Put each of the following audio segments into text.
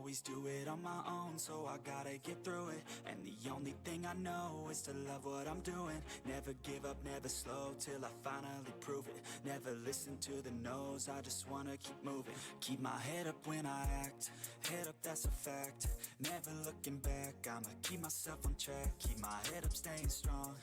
always do it on my own, so I gotta get through it. And the only thing I know is to love what I'm doing. Never give up, never slow, till I finally prove it. Never listen to the no's, I just wanna keep moving. Keep my head up when I act, head up, that's a fact. Never looking back, I'ma keep myself on track. Keep my head up, staying strong,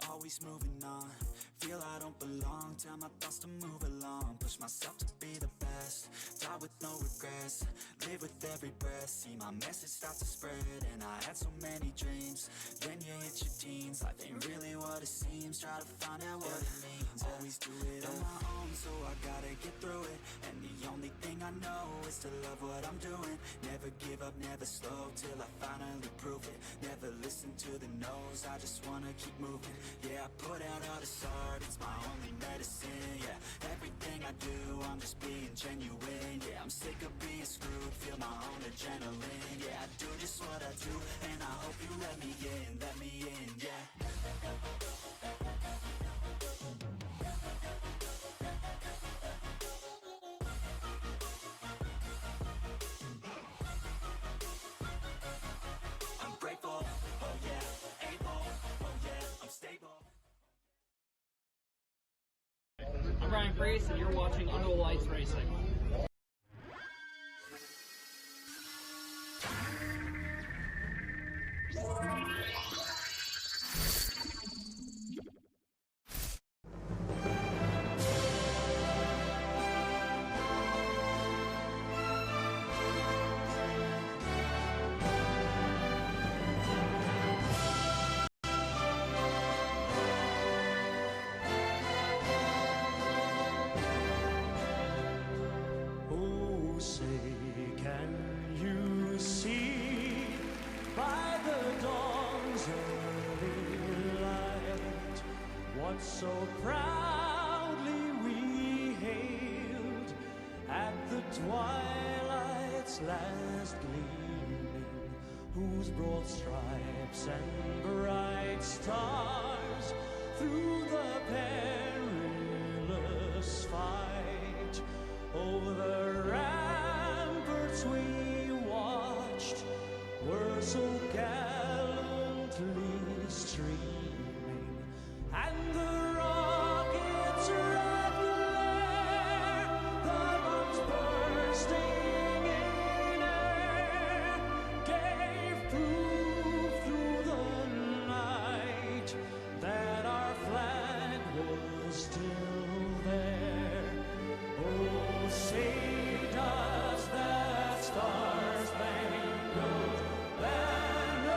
always moving on. Feel I don't belong, tell my thoughts to move along. Push myself to be the best, die with no regrets. Live with every breath, see my message start to spread. And I had so many dreams, then you hit your teens. Life ain't really what it seems, try to find out what it means. Always do it on my own, so I gotta get through it. And the only thing I know is to love what I'm doing. Never give up, never slow, till I finally prove it. Never listen to the no's, I just wanna keep moving. Yeah, I put out all this art, it's my only medicine. Yeah, everything I do, I'm just being genuine. Yeah, I'm sick of being screwed, feel my own adrenaline. Yeah, I do just what I do, and I hope you let me in, yeah. I'm grateful, oh yeah, able, oh yeah, I'm stable. I'm Ryan Priest, and you're watching Under the Lights Racing. So proudly we hailed at the twilight's last gleaming, whose broad stripes and bright stars through the perilous fight over the ramparts we watched were so gallantly streaming. And the rockets' red glare, the bombs bursting in air, gave proof through the night that our flag was still there. Oh, say does that star-spangled banner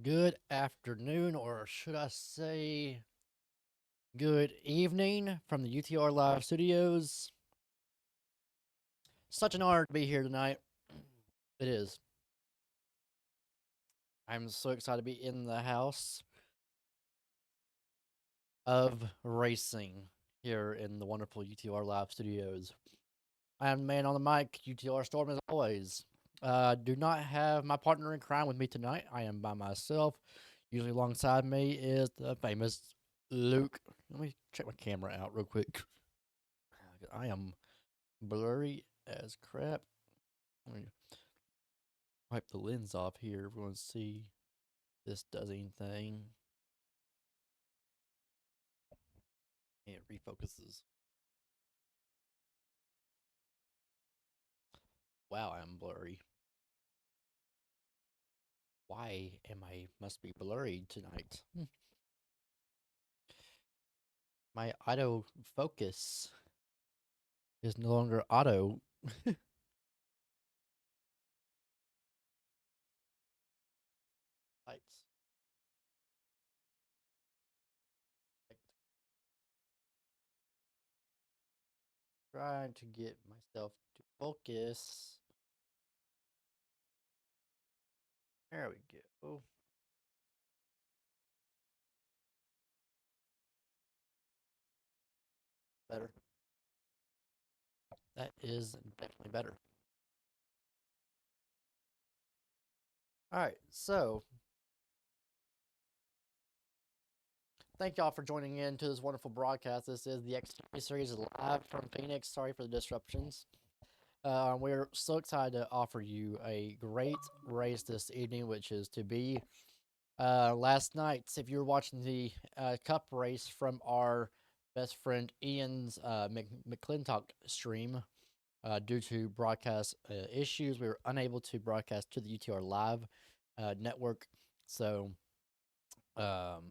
Good afternoon, or should I say good evening from the UTR Live Studios. Such an honor to be here tonight. It is. I'm so excited to be in the house of racing here in the wonderful UTR Live Studios. I am the man on the mic, UTR Storm, as always. Do not have my partner in crime with me tonight. I am by myself. Usually alongside me is the famous Luke. Let me check my camera out real quick. I am blurry as crap. Let me wipe the lens off here. Everyone see this does anything. It refocuses. Wow, I'm blurry. Why am I must be blurry tonight? My auto focus is no longer auto. Lights. Trying to get myself to focus. There we go. Better. That is definitely better. All right, so thank y'all for joining in to this wonderful broadcast. This is the Xfinity series live from Phoenix. Sorry for the disruptions. We're so excited to offer you a great race this evening, which is to be last night. If you were watching the Cup race from our best friend Ian's McClintock stream, due to broadcast issues, we were unable to broadcast to the UTR Live network. So, our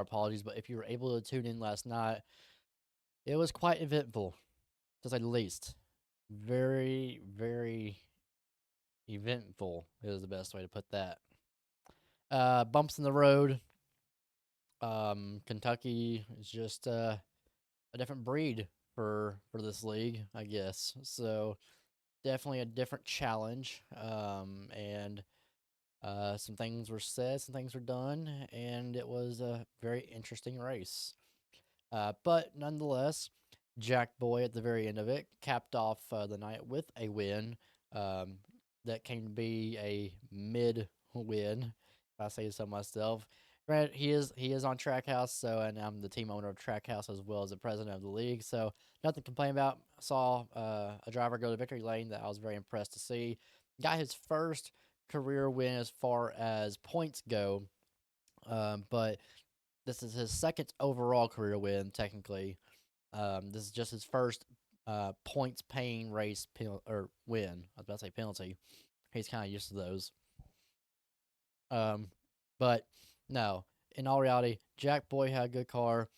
apologies. But if you were able to tune in last night, it was quite eventful, to say the least. Very, very eventful is the best way to put that. Bumps in the road. Kentucky is just a different breed for this league, I guess. So definitely a different challenge. And some things were said, some things were done, and it was a very interesting race. But nonetheless, Jack Boy at the very end of it capped off the night with a win. Um, that can be a mid win, if I say so myself. Granted, he is on Trackhouse, so and I'm the team owner of Trackhouse as well as the president of the league, so nothing to complain about. Saw a driver go to victory lane that I was very impressed to see. Got his first career win as far as points go, but this is his second overall career win, technically. This is just his first points paying race or win. I was about to say penalty. He's kind of used to those. But no, in all reality, Jack Boy had a good car,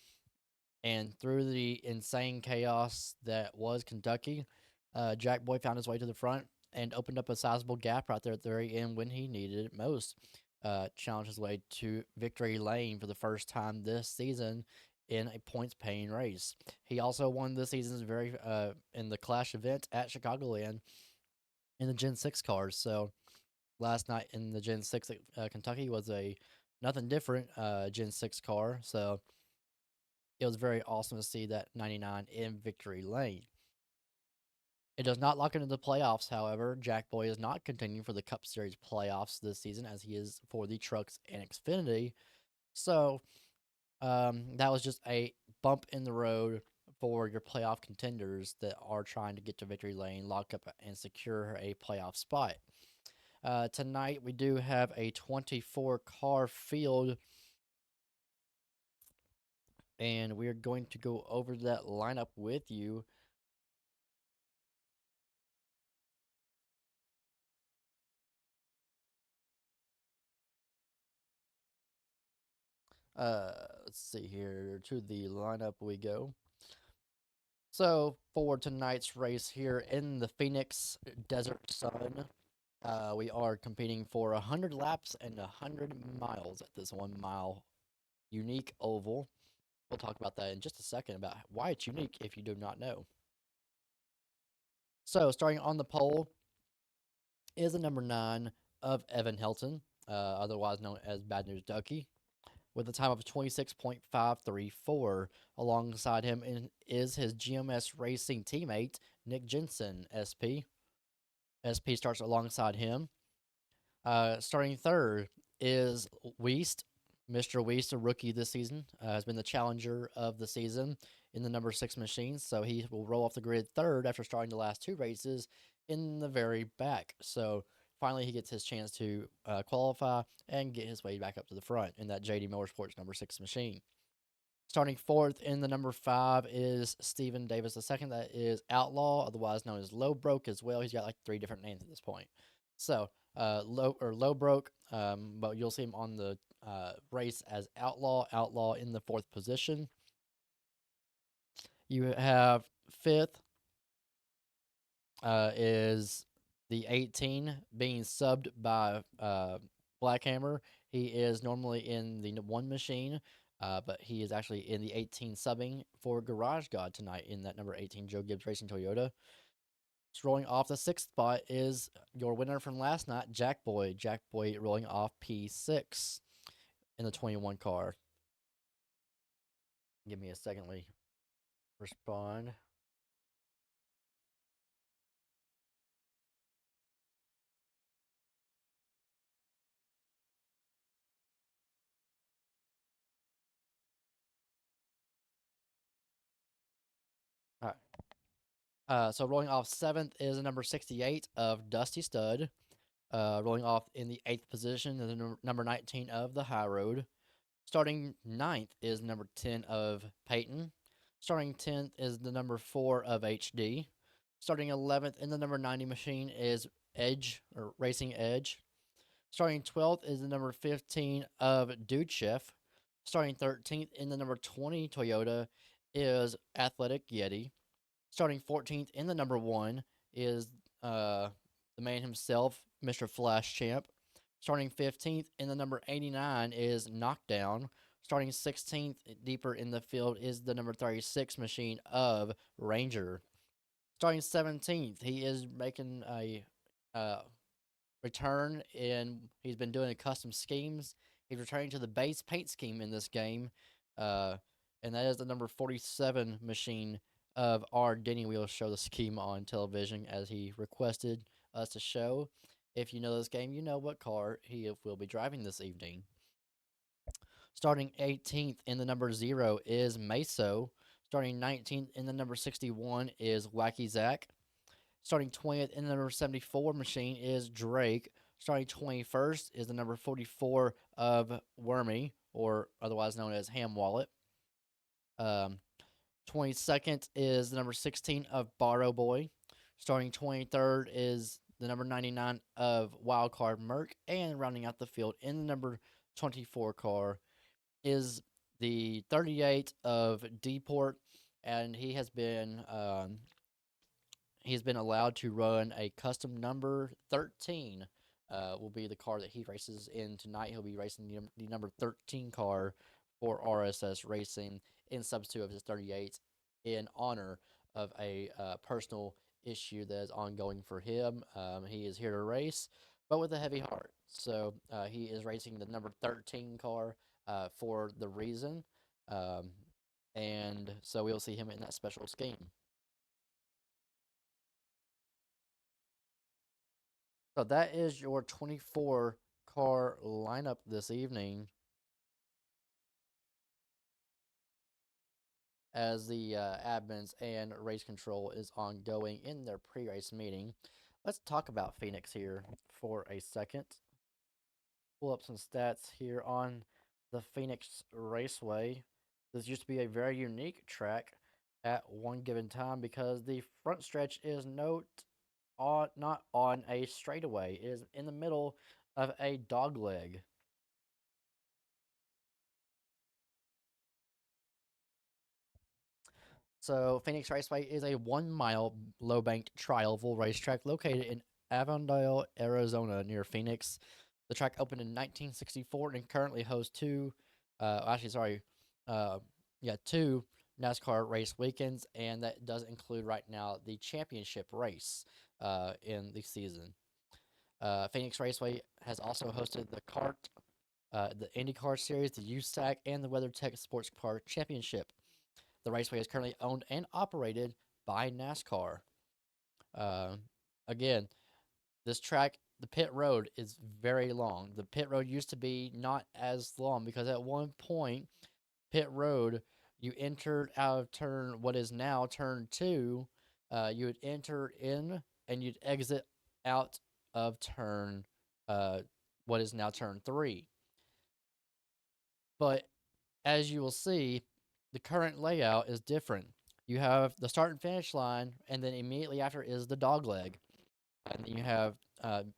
and through the insane chaos that was Kentucky, Jack Boy found his way to the front and opened up a sizable gap right there at the very end when he needed it most. Challenged his way to victory lane for the first time this season in a points paying race. He also won this season's very in the Clash event at Chicagoland in the Gen 6 cars. So last night in the Gen 6 at Kentucky was a nothing different Gen 6 car. So it was very awesome to see that 99 in victory lane. It does not lock into the playoffs, however. Jack Boy is not continuing for the Cup Series playoffs this season as he is for the Trucks and Xfinity. So that was just a bump in the road for your playoff contenders that are trying to get to victory lane, lock up, and secure a playoff spot. Tonight, we do have a 24 car field, and we're going to go over that lineup with you. Let's see here. To the lineup we go. So, for tonight's race here in the Phoenix Desert Sun, We are competing for 100 laps and 100 miles at this 1 mile unique oval. We'll talk about that in just a second about why it's unique if you do not know. So, starting on the pole is the number 9 of Evan Helton, otherwise known as Bad News Ducky, with a time of 26.534. Alongside him is his GMS Racing teammate, Nick Jensen, SP. SP starts alongside him. Starting third is Weist. Mr. Weist, a rookie this season, has been the challenger of the season in the number 6 machine, so he will roll off the grid third after starting the last 2 races in the very back. So finally, he gets his chance to qualify and get his way back up to the front in that JD Motorsports number 6 machine. Starting fourth in the number 5 is Stephen Davis II. That is Outlaw, otherwise known as Low Broke as well. He's got like 3 different names at this point. So Low Broke, but you'll see him on the race as Outlaw. Outlaw in the 4th position. You have 5th is the 18 being subbed by Blackhammer. He is normally in the 1 machine, but he is actually in the 18 subbing for Garage God tonight in that number 18 Joe Gibbs Racing Toyota. Rolling off the 6th spot is your winner from last night, Jack Boy. Jack Boy rolling off P6 in the 21 car. Give me a second, respond. All right. So rolling off 7th is the number 68 of Dusty Stud. Rolling off in the 8th position is the number 19 of the High Road. Starting 9th is number 10 of Peyton. Starting 10th is the number 4 of HD. Starting 11th in the number 90 machine is Edge, or Racing Edge. Starting 12th is the number 15 of Dude Chef. Starting 13th in the number 20 Toyota is Athletic Yeti. Starting 14th in the number 1 is the man himself, Mr. Flash Champ. Starting 15th in the number 89 is Knockdown. Starting 16th deeper in the field is the number 36 machine of Ranger. Starting 17th, he is making a return, and he's been doing custom schemes. He's returning to the base paint scheme in this game, and that is the number 47 machine of R. Denny. We'll show the scheme on television as he requested us to show. If you know this game, you know what car he will be driving this evening. Starting 18th in the number 0 is Meso. Starting 19th in the number 61 is Wacky Zach. Starting 20th in the number 74 machine is Drake. Starting 21st is the number 44 of Wormy, or otherwise known as Ham Wallet. 22nd is the number 16 of Borrow Boy. Starting 23rd is the number 99 of Wildcard Merc. And rounding out the field in the number 24 car is the 38 of Deport. And he has been allowed to run a custom number 13. Will be the car that he races in tonight. He'll be racing the number 13 car for RSS Racing in substitute of his 38 in honor of a personal issue that is ongoing for him. He is here to race, but with a heavy heart. So he is racing the number 13 car for the reason. And so we'll see him in that special scheme. So that is your 24 car lineup this evening. As the admins and race control is ongoing in their pre-race meeting. Let's talk about Phoenix here for a second. Pull up some stats here on the Phoenix Raceway. This used to be a very unique track at one given time because the front stretch is not on a straightaway. It is in the middle of a dogleg. So Phoenix Raceway is a 1 mile low banked tri-oval racetrack located in Avondale, Arizona, near Phoenix. The track opened in 1964 and currently hosts two, actually, sorry, uh, yeah, two NASCAR race weekends, and that does include right now the championship race in the season. Phoenix Raceway has also hosted the IndyCar Series, the USAC, and the WeatherTech Sports Car Championship. The raceway is currently owned and operated by NASCAR. Uh, Again, this track, the pit road is very long. The pit road used to be not as long because at one point, pit road, you entered out of turn, what is now turn two, you would enter in and you'd exit out of turn, uh, what is now turn three. But as you will see, the current layout is different. You have the start and finish line, and then immediately after is the dog leg. And then you have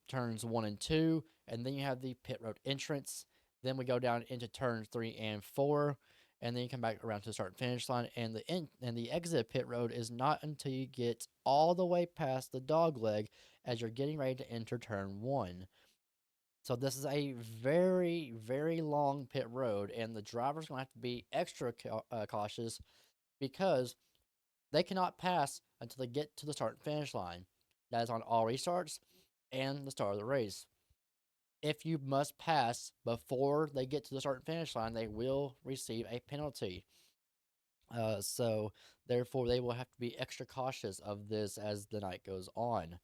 turns one and two, and then you have the pit road entrance. Then we go down into turns 3 and 4, and then you come back around to the start and finish line. And the exit pit road is not until you get all the way past the dog leg as you're getting ready to enter turn one. So this is a very, very long pit road, and the driver's gonna have to be extra cautious because they cannot pass until they get to the start and finish line. That is on all restarts and the start of the race. If you must pass before they get to the start and finish line, they will receive a penalty. So therefore, they will have to be extra cautious of this as the night goes on.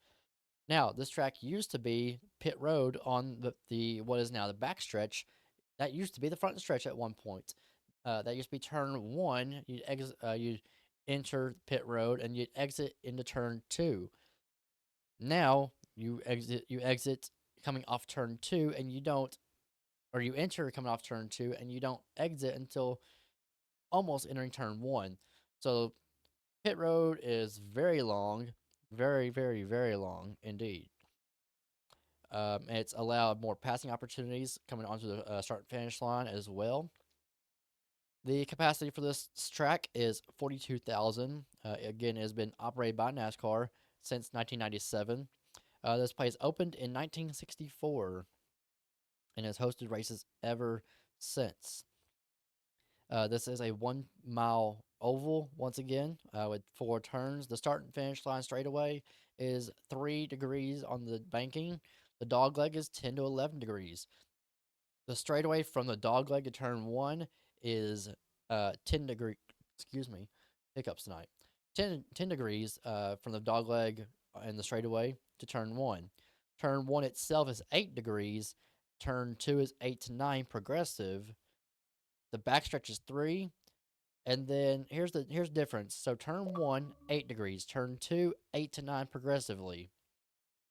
Now, this track used to be pit road on the what is now the backstretch. That used to be the front stretch at one point. That used to be turn one. You'd enter pit road and you'd exit into turn two. Now you exit coming off turn two, and you don't, or you enter coming off turn two and you don't exit until almost entering turn one. So pit road is very long, very, very, very long indeed. It's allowed more passing opportunities coming onto the start and finish line as well. The capacity for this track is 42,000. Again, it has been operated by NASCAR since 1997. This place opened in 1964 and has hosted races ever since. This is a 1 mile oval once again with 4 turns. The start and finish line straightaway is 3 degrees on the banking. The dog leg is 10 to 11 degrees. The straightaway from the dog leg to turn one is 10 degree. Excuse me, hiccups tonight. 10 degrees from the dog leg and the straightaway to turn one. Turn one itself is 8 degrees. Turn two is 8 to 9 progressive. The backstretch is 3. And then here's the difference. So turn one, 8 degrees. Turn two, 8 to 9 progressively.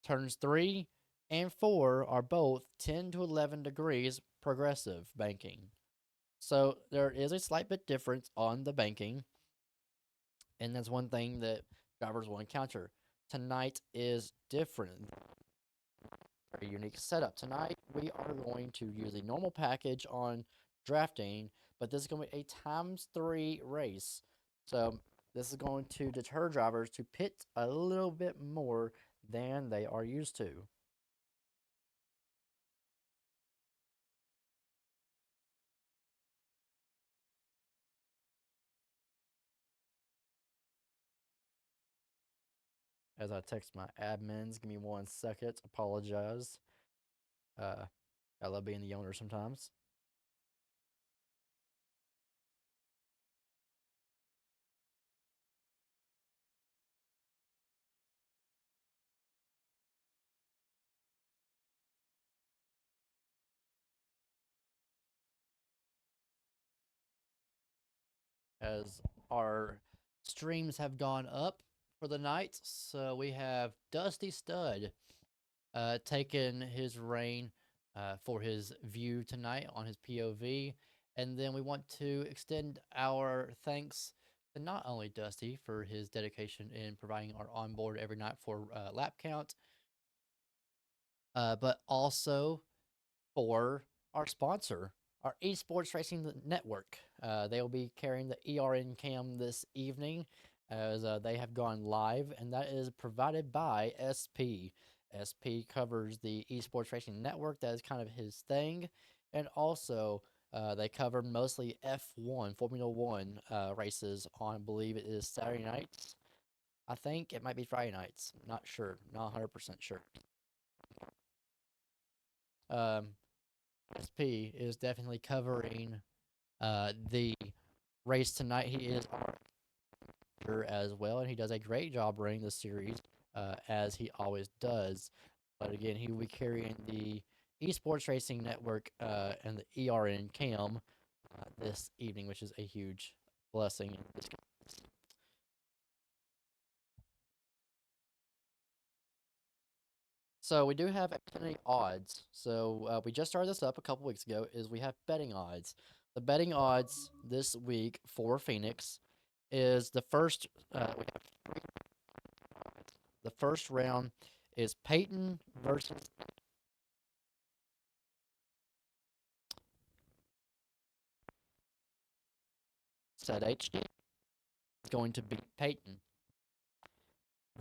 Turns 3 and 4 are both 10 to 11 degrees progressive banking. So there is a slight bit difference on the banking, and that's one thing that drivers will encounter. Tonight is different. Very unique setup. Tonight we are going to use a normal package on drafting, but this is going to be a ×3 race. So this is going to deter drivers to pit a little bit more than they are used to. As I text my admins, give me 1 second. Apologize. Uh, I love being the owner sometimes. As our streams have gone up for the night, so we have Dusty Stud taking his reign for his view tonight on his POV. And then we want to extend our thanks to not only Dusty for his dedication in providing our onboard every night for lap count, but also for our sponsor, our Esports Racing Network. They will be carrying the ERN cam this evening as they have gone live, and that is provided by SP. SP covers the Esports Racing Network. That is kind of his thing. And also, they cover mostly F1, Formula One races on, I believe it is Saturday nights. I think it might be Friday nights. Not sure. Not 100% sure. SP is definitely covering the race tonight. He is our editor as well, and he does a great job running the series as he always does. But again, he will be carrying the Esports Racing Network and the ERN Cam this evening, which is a huge blessing in this case. So we do have Xfinity odds. So we just started this up a couple weeks ago. Is we have betting odds. The betting odds this week for Phoenix is the first. We have three odds. The first round is Peyton versus. Said HD is going to beat Peyton,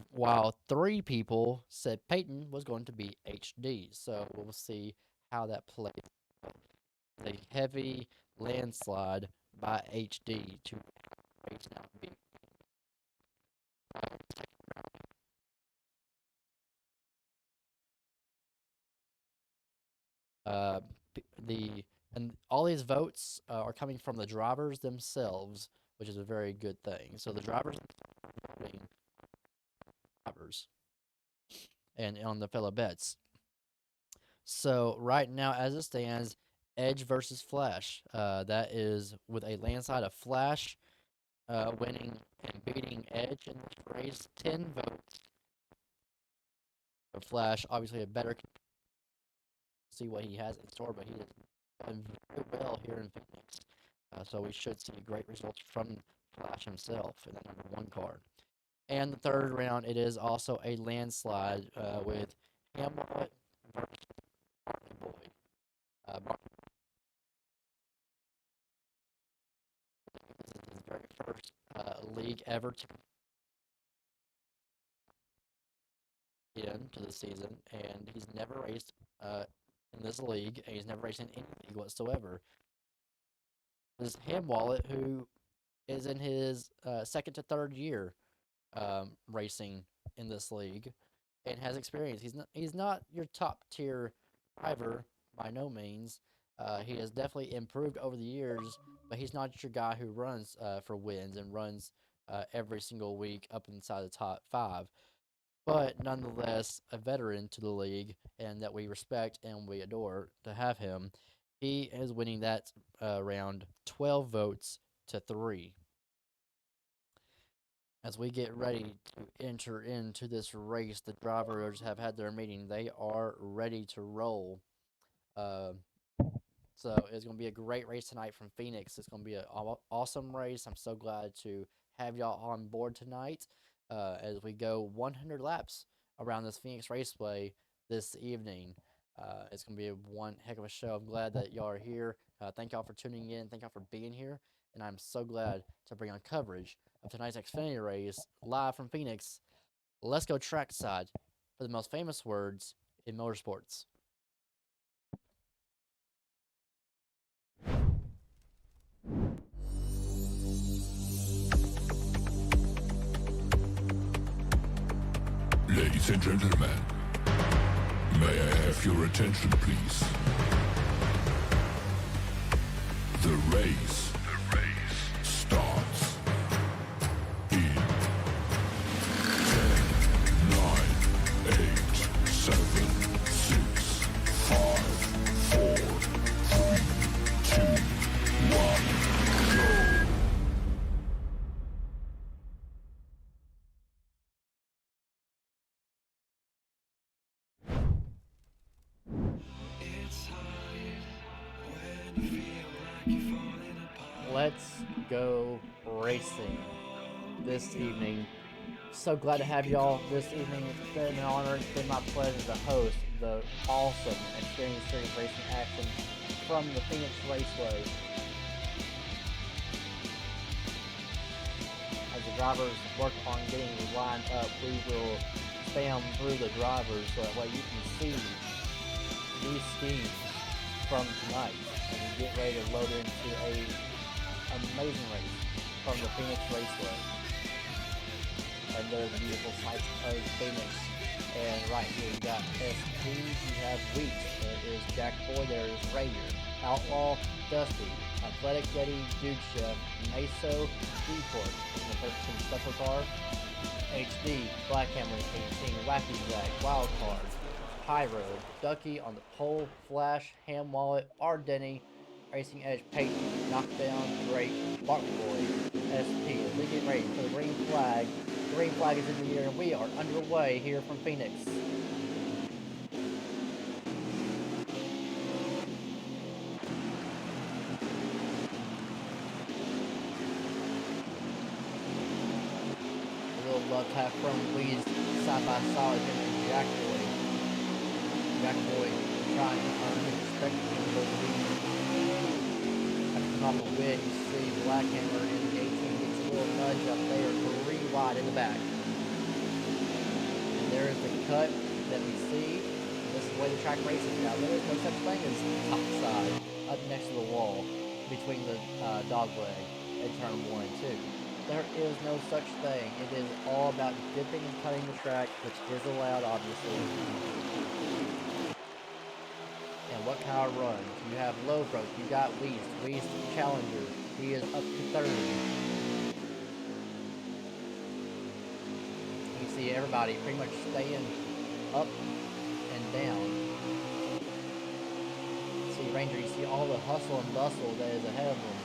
while 3 people said Peyton was going to beat HD. So we'll see how that plays. A heavy landslide by HD to race now beat. And all these votes are coming from the drivers themselves, which is a very good thing. So the drivers are voting drivers and on the fellow bets. So right now, as it stands, Edge versus Flash. That is with a landslide of Flash winning and beating Edge in this race, 10 votes. Flash, obviously a better see what he has in store, but he has done very well here in Phoenix. So we should see great results from Flash himself in that number 1 car. And the third round, it is also a landslide with Hamlet versus Barkley Boy. This is his very first league ever to into the season, and he's never raced in this league, and he's never raced in any league whatsoever. This is Ham Wallet, who is in his second to third year racing in this league and has experience. He's not your top tier driver by no means. He has definitely improved over the years, but he's not your guy who runs for wins and runs every single week up inside the top 5. But nonetheless, a veteran to the league and that we respect and we adore to have him. He is winning that round 12 votes to 3. As we get ready to enter into this race, the drivers have had their meeting. They are ready to roll. So it's going to be a great race tonight from Phoenix. It's going to be an awesome race. I'm so glad to have y'all on board tonight as we go 100 laps around this Phoenix Raceway this evening. It's going to be one heck of a show. I'm glad that y'all are here. Thank y'all for tuning in. Thank y'all for being here. And I'm so glad to bring on coverage of tonight's Xfinity race live from Phoenix. Let's go trackside for the most famous words in motorsports. Ladies and gentlemen, may I have your attention, please? The race starts in 10, 9, 8, 7, 6, 5, 4, 3, 2, 1, go! Let's go racing this evening. So glad to have y'all this evening. It's been an honor. It's been my pleasure to host the awesome Xfinity Series racing action from the Phoenix Raceway. As the drivers work on getting lined up, we will spam through the drivers so that way you can see these schemes from tonight and get ready to load into a amazing race from the Phoenix Raceway. And there's beautiful sights of Phoenix. And right here you got SP, you have Wheat, there is Jack Boy, there is Rager, Outlaw, Dusty, Athletic Yeti, Dude Chef, Meso, Deport in the 13 special car, HD, Black Hammer 18, Wacky Zack, Wild Card, Pyro, Ducky on the pole, Flash, Ham Wallet, R. Denny, Racing Edge Peyton, Knockdown, Drake, Bark Boy, SP. As we get ready for the green flag. The green flag is in the air and we are underway here from Phoenix. A little love tap from Weeze side by side with him and Jack Boy. Jack Boy trying to earn his respect from the lead. After coming off a win, you see Black Hammer in the 18 gets a little nudge up there, 3 wide in the back. And there is the cut that we see. This is the way the track races now. There is no such thing as top side up next to the wall between the dog leg and turn 1 and 2. There is no such thing. It is all about dipping and cutting the track, which is allowed, obviously. And what kind of runs? You have low broke, you got Weast Challenger. He is up to 30. You see everybody pretty much staying up and down. See Ranger, you see all the hustle and bustle that is ahead of them.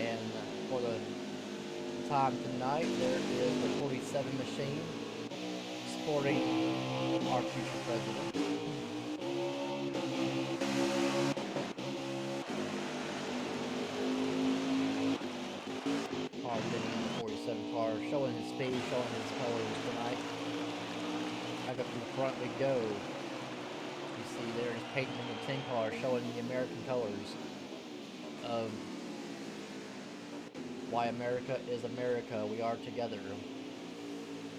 And for the time tonight, there is the 47 machine sporting our future president. Car getting in the 47 car, showing his speed, showing his colors tonight. Back up to the front we go. You see there is Peyton in the 10 car, showing the American colors of why America is America. We are together.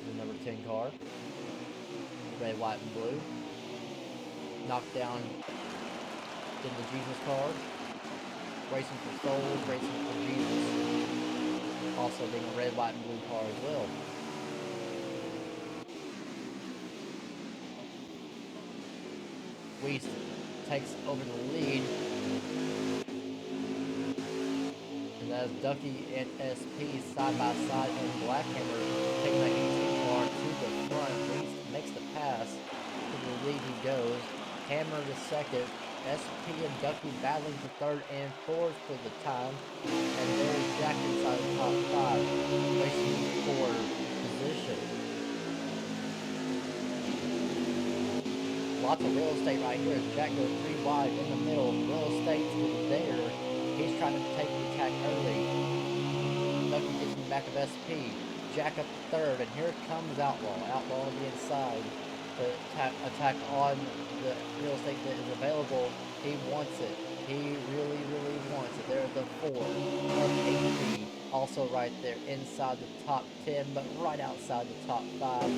The number 10 car. Red, white, and blue. Knockdown in the Jesus car. Racing for souls, racing for Jesus. Also being a red, white, and blue car as well. Weast takes over the lead. As Ducky and SP side by side and Black Hammer taking that 18 car to the front. Weast makes the pass. To the lead he goes. Hammer to second. SP and Ducky battling for third and fourth for the time. And there's Jack inside the top 5. Racing for position. Lots of real estate right here as Jack goes 3 wide in the middle. Real estate is there. He's trying to take the attack early. Ducky gets in the back of SP. Jack up to third, and here comes Outlaw. Outlaw on the inside to attack on the real estate that is available. He wants it. He really, really wants it. There's the 4 of 80. Also right there inside the top 10, but right outside the top 5.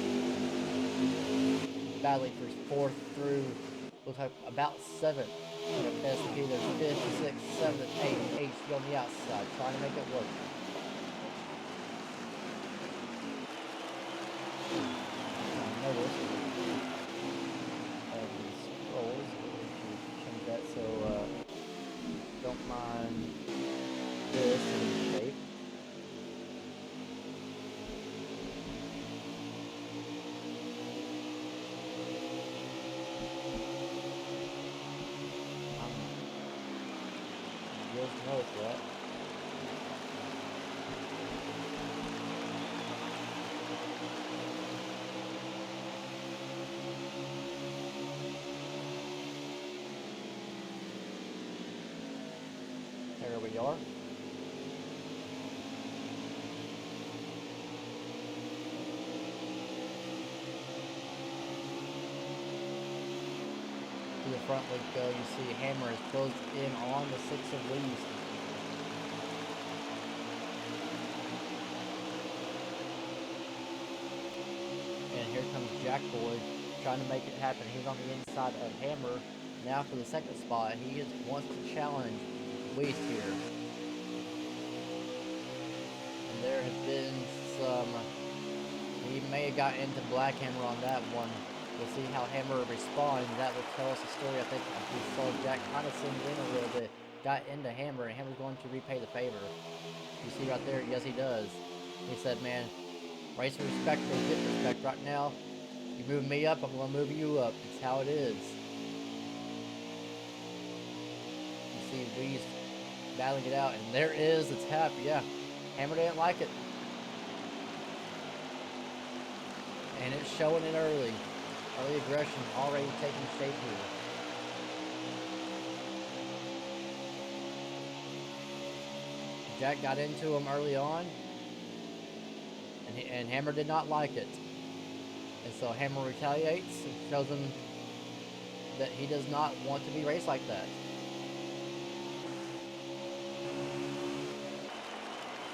Battling for 4th through, looks like about 7th. SP, there's 5th, 6th, 7th, 8th, 8th on the outside, trying to make it work. Notice these scrolls, if you change that so don't mind this in shape. Just notice that. There we are. the front would go, you see Hammer is closed in on the 6 of Lee's. And here comes Jack Boy trying to make it happen. He's on the inside of Hammer. Now for the second spot, he wants to challenge Weist here. And there has been some, he may have got into Black Hammer on that one. We'll see how Hammer responds. That will tell us a story. I think we saw Jack kind of send in a little bit, got into Hammer, and Hammer's going to repay the favor. You see right there, yes he does. He said, man, race for respect or get respect right now. You moving me up, I'm going to move you up. It's how it is. You see Weist battling it out, and there is the tap. Yeah, Hammer didn't like it. And it's showing it early. Early aggression already taking shape here. Jack got into him early on, and Hammer did not like it. And so Hammer retaliates and shows him that he does not want to be raced like that.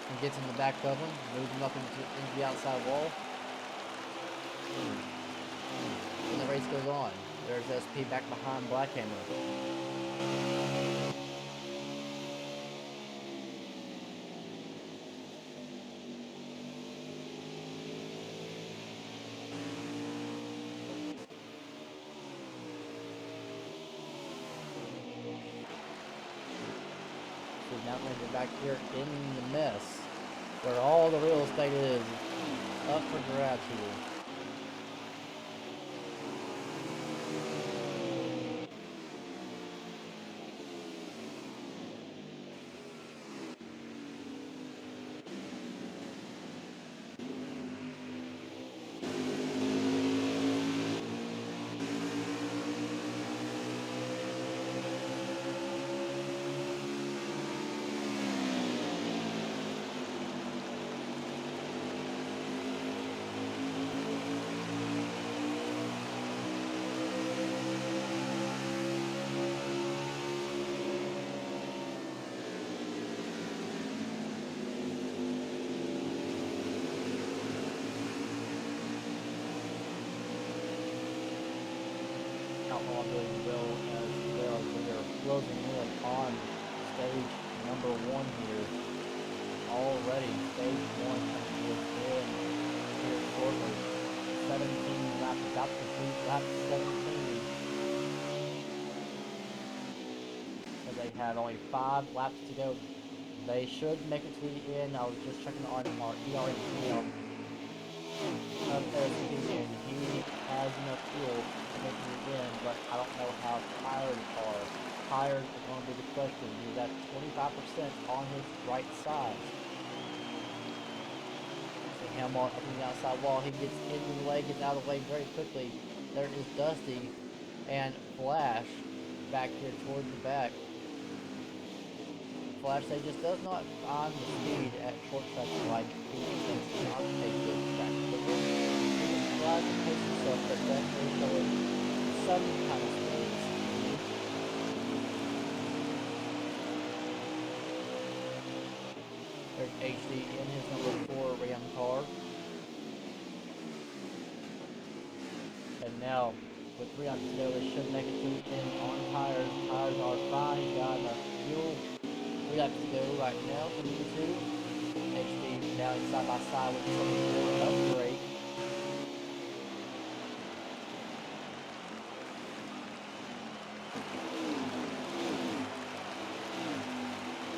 He gets in the back of him, moves him up into the outside wall. And the race goes on. There's SP back behind Black Hammer. So now we're back here in the mess, where all the real estate is up for grabs here. Outlaw doing well as we are closing in on stage number 1 here. Already stage 1 coming within here shortly. 17 laps, about to complete lap 17. So they have only 5 laps to go. They should make it to the end. I was just checking on our ERA of SVN, and he has enough fuel to make it in, but I don't know how tired are. Tired is going to be the question. He's at 25% on his right side. So Hamilton up in the outside wall, he gets into the way, gets out of the way very quickly. There is Dusty and Flash back here towards the back. Flash, they just does not find the speed at short tracks like he thinks on a good track. But when he tries to push himself, but definitely showing some kind of speed. There's HD in his number 4 Ram car. And now, with 3 laps to go, they should make it to the end on tires. Tires are fine, he's got enough fuel. 3 laps to go right now for YouTube. HD now side by side with some upgrade.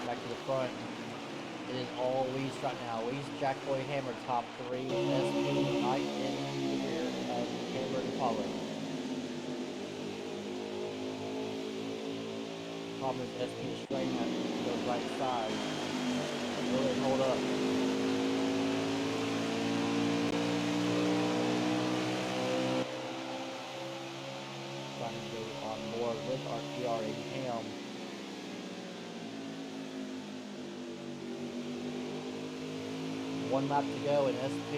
Back to the front. It is all Weist right now. Weist, Jackboy, Hammer, top 3. SP right in the rear of Hammer and Apollo. Problem is SP is straight at the right side. Really hold up. Trying to go on more with our PR and Ham. One lap to go in SP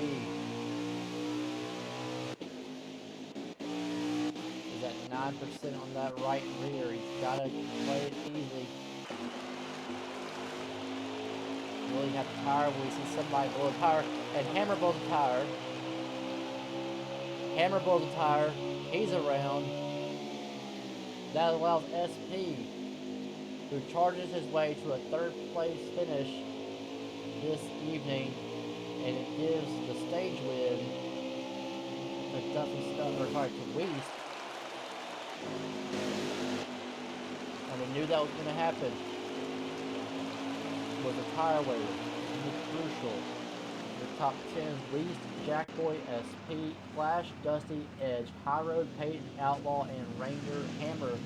is at 9% on that right rear. He's got to play it easy. Really have a tire. We see somebody blow a tire, and Hammer blows a tire. Hammer blows a tire. He's around. That allows SP, who charges his way to a third place finish this evening, and it gives the stage win to to Weast. And we knew that was going to happen. Was a tire wear. Crucial. The top 10 Weast, Jackboy, SP, Flash, Dusty, Edge, High Road, Peyton, Outlaw, and Ranger Hammer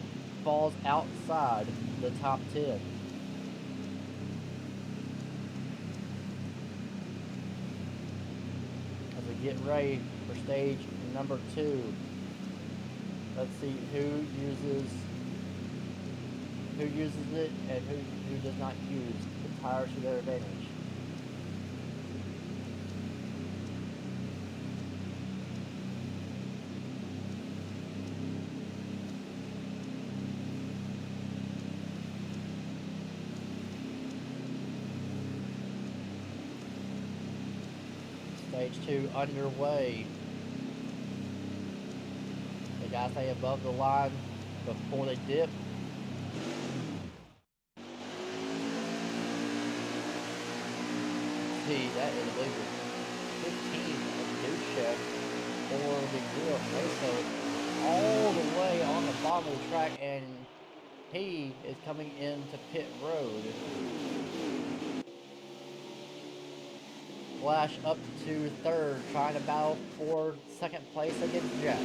falls outside the top 10. As we get ready for stage number 2, let's see who uses it and who does not use the tires to their advantage. Stage 2 underway. They gotta stay above the line before they dip. See, that is legal. 15 of Dude Chef for the Grill Meso all the way on the bottom of the track, and he is coming into pit road. Flash up to third, trying to battle for second place against Jack.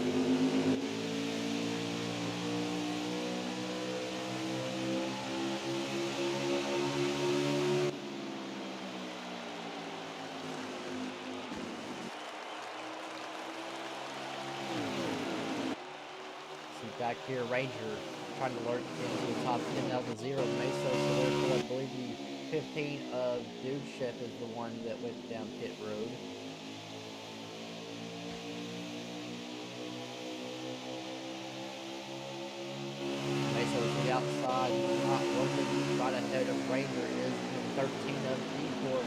Back here, Ranger trying to lurk into the top 10 out of the 0 Mesa, so therefore I believe the 15 of Dude Chef is the one that went down pit road. Mesa is the outside, not working, right ahead of Ranger is in 13 of Newport.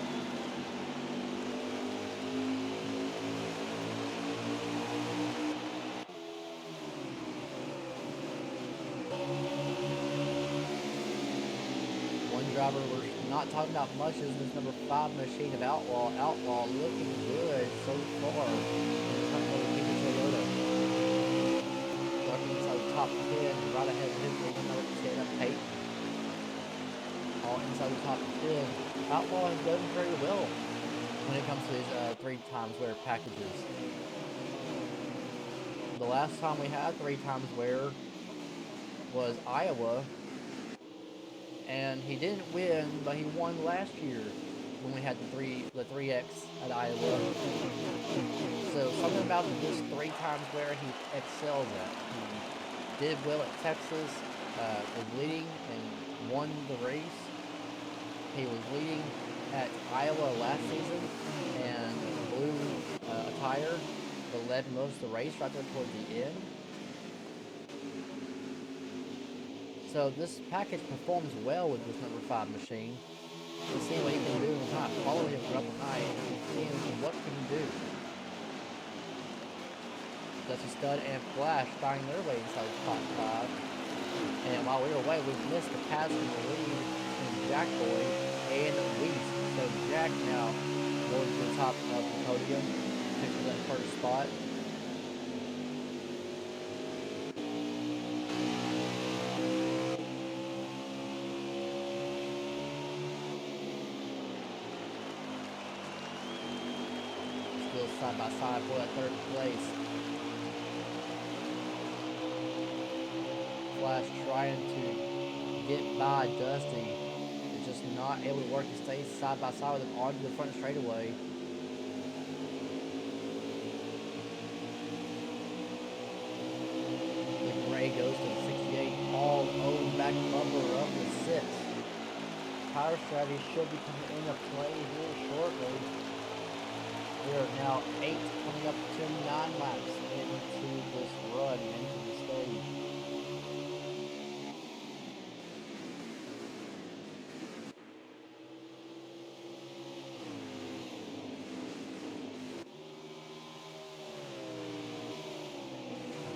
Driver we're not talking about much is this number 5 machine of Outlaw. Outlaw looking good so far in front of the Toyota. Looking inside the top 10, right ahead of him being number 10 of Peyton. All inside the top 10. Outlaw has done very well when it comes to his 3 times wear packages. The last time we had 3 times wear was Iowa. And he didn't win, but he won last year when we had the 3X at Iowa. So something about this 3 times where he excels at. He did well at Texas, was leading and won the race. He was leading at Iowa last season and blew a tire, but led most of the race right there towards the end. So this package performs well with this number 5 machine. We'll see what he can do. We'll kind of follow him throughout the night and see what he can do. Dusty Stud and Flash finding their way inside the top 5. And while we were away, we missed the pass from the lead from Jack Boy and Weast. So Jack now goes to the top of the podium, picks that first spot. Side by side for that 3rd place. Flash trying to get by Dusty. Is just not able to work. He stays side by side with him onto the front straightaway. Ray goes to the 68. All over back bumper up to 6. Power strategy should be coming into play here shortly. We are now 8 coming up to 9 laps into this run, into the stage.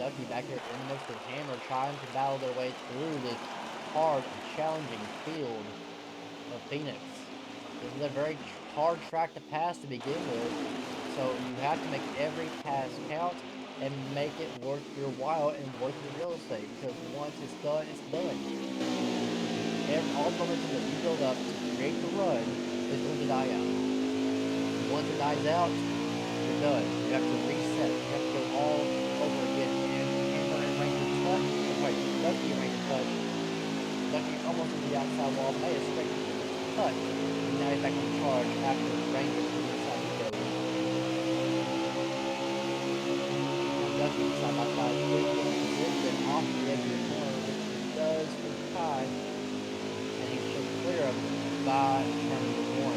Kentucky back here in the mix with Hammer trying to battle their way through this hard and challenging field of Phoenix. This is a very hard track to pass to begin with, so you have to make every pass count and make it worth your while and worth your real estate, because once it's done, it's done. All the momentum that you build up to create the run is going to die out. Once it dies out, you're done. You have to reset. You have to go all over again. And Hammer and Ranger touch. Wait, Ducky and Ranger touch. Ducky almost to the outside wall. May have straight touch. And now he's back in charge after Ranger to the inside to go. Ducky side by side. Then off the edge of the corner, which he does for the time. And he should clear him by turn number 1.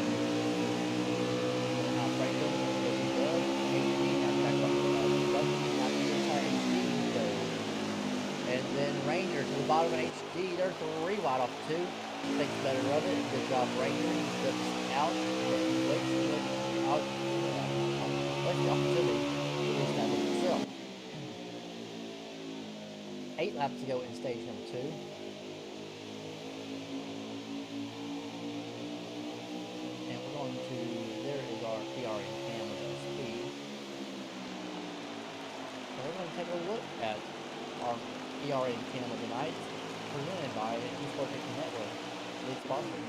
And now Ranger, as he does, HD now back up to Ducky. Now to the inside HD he goes. And then Ranger to the bottom of HD. There's 3 wide off 2. Takes better of it. Good job, Ranger. He slips out. Waits out. What's the opportunity? He established himself. 8 laps to go in stage number 2. And we're going to, there is our PR and camera speed. So we're going to take a look at our PR and camera tonight, presented by Esports Network, lead sponsor.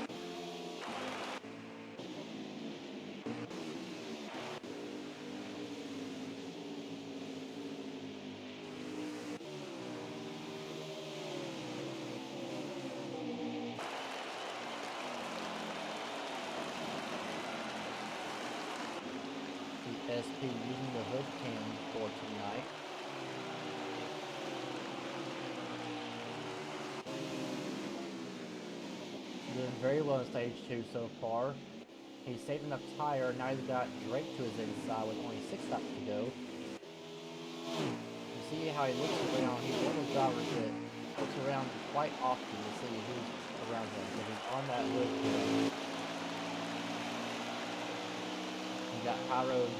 SP using the hood cam for tonight. Doing very well in stage 2 so far. He's saved enough tire. Now he's got Drake to his inside with only 6 laps to go. You see how he looks around. He's one of those drivers that looks around quite often to see who's around him, because he's on that hood cam. You got High Road.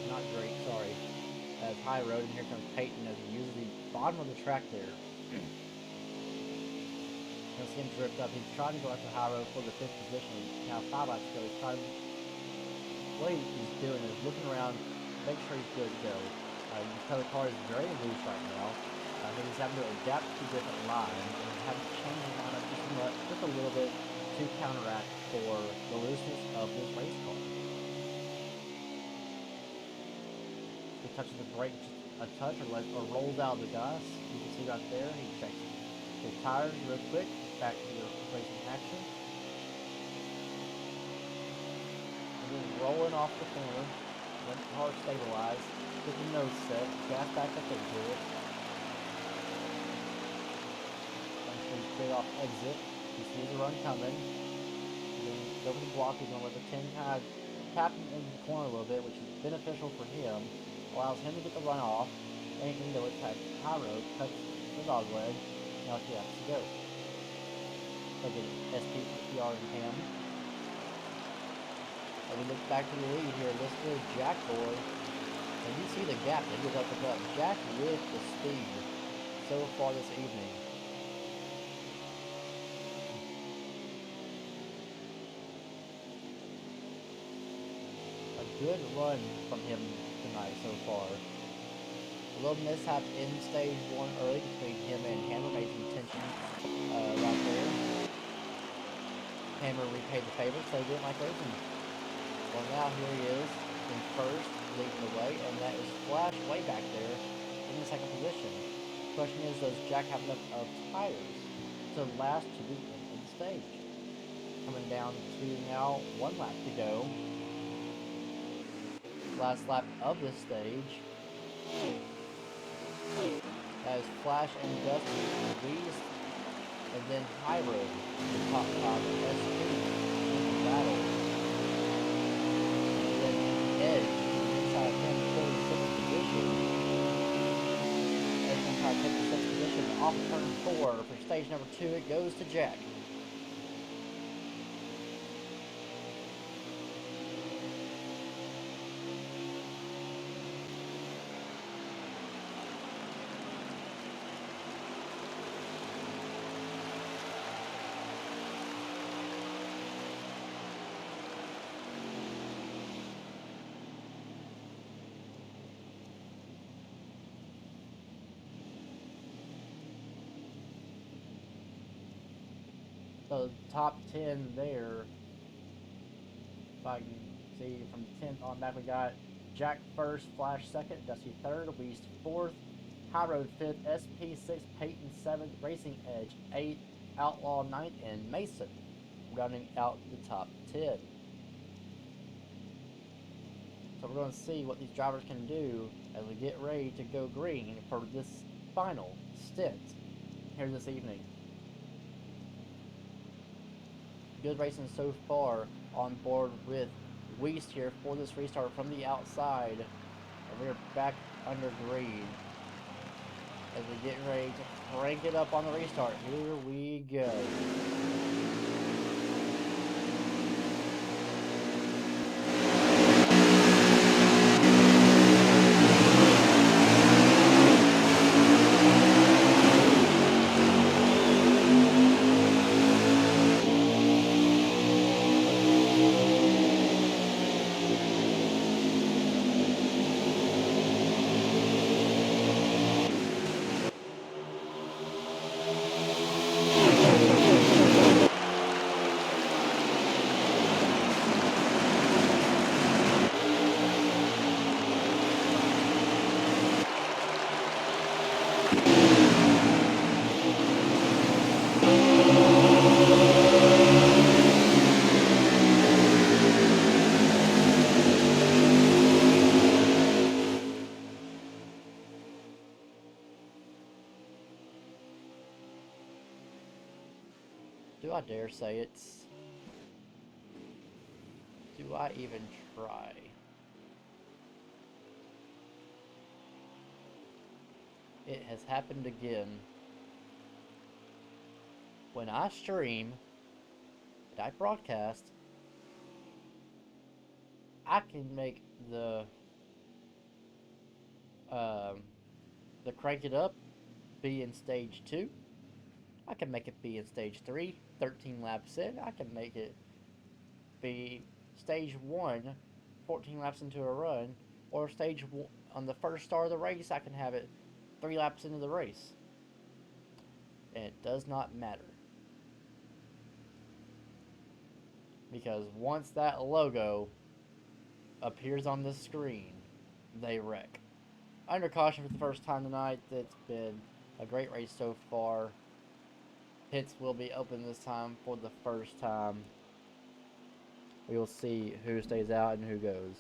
Not Drake, sorry. As High Road, and here comes Peyton as he uses the bottom of the track there. You'll see him drift up. He's trying to go after High Road for the 5th position. Now 5 laps ago, he's trying. What he's doing is looking around, make sure he's good to go. You can tell the car is very loose right now. He's having to adapt to different lines and having to change the line up just a little bit to counteract for the looseness of this race car. He touches the brake just a touch or rolls out of the gas. You can see right there, he checks his tires real quick, back to the racing action. And then rolling off the corner, let the car stabilize, get the nose set, gas back up into it. Make sure he's cleared off exit. He sees the run coming. And then over the block, he's going to let the 10 kind of tap him into the corner a little bit, which is beneficial for him. Allows him to get the run off, and he can go attack High Road, touch the dog leg. Now he has to go. Again, SP, PR, and Cam. And we look back to the lead here. This is Jack Boy. And you see the gap that he's opened up. Jack with the speed so far this evening. A good run from him tonight so far. A little mishap in stage 1 early between him and Hammer, made some tension right there. Hammer repaid the favor, so he didn't like racing. Well, now here he is in first, leading the way, and that is Flash way back there in the 2nd position. The question is, does Jack have enough of tires to last to the end of the stage? Coming down to now 1 lap to go. Last lap of this stage. That is Flash and Dusty, Reese, and then High Road in the top 5 S2 in the battle. And then Edge inside him for the 6th position. Edge inside takes the 6th position off turn 4 for stage number 2. It goes to Jack. So top 10 there, if I can see from 10th on back, we got Jack first, Flash second, Dusty third, Weast fourth, High Road fifth, SP sixth, Peyton seventh, Racing Edge eighth, Outlaw ninth, and Mason rounding out the top 10. So we're going to see what these drivers can do as we get ready to go green for this final stint here this evening. Good racing so far on board with Weist here for this restart from the outside. And we're back under green as we get ready to crank it up on the restart. Here we go. Do I dare say it's... Do I even try? It has happened again. When I stream and I broadcast, I can make the crank it up be in stage 2. I can make it be in stage 3, 13 laps in. I can make it be stage 1, 14 laps into a run. Or stage 1, on the first start of the race, I can have it 3 laps into the race. And it does not matter. Because once that logo appears on the screen, they wreck. Under caution for the first time tonight. It's been a great race so far. Pits will be open this time for the first time. We will see who stays out and who goes.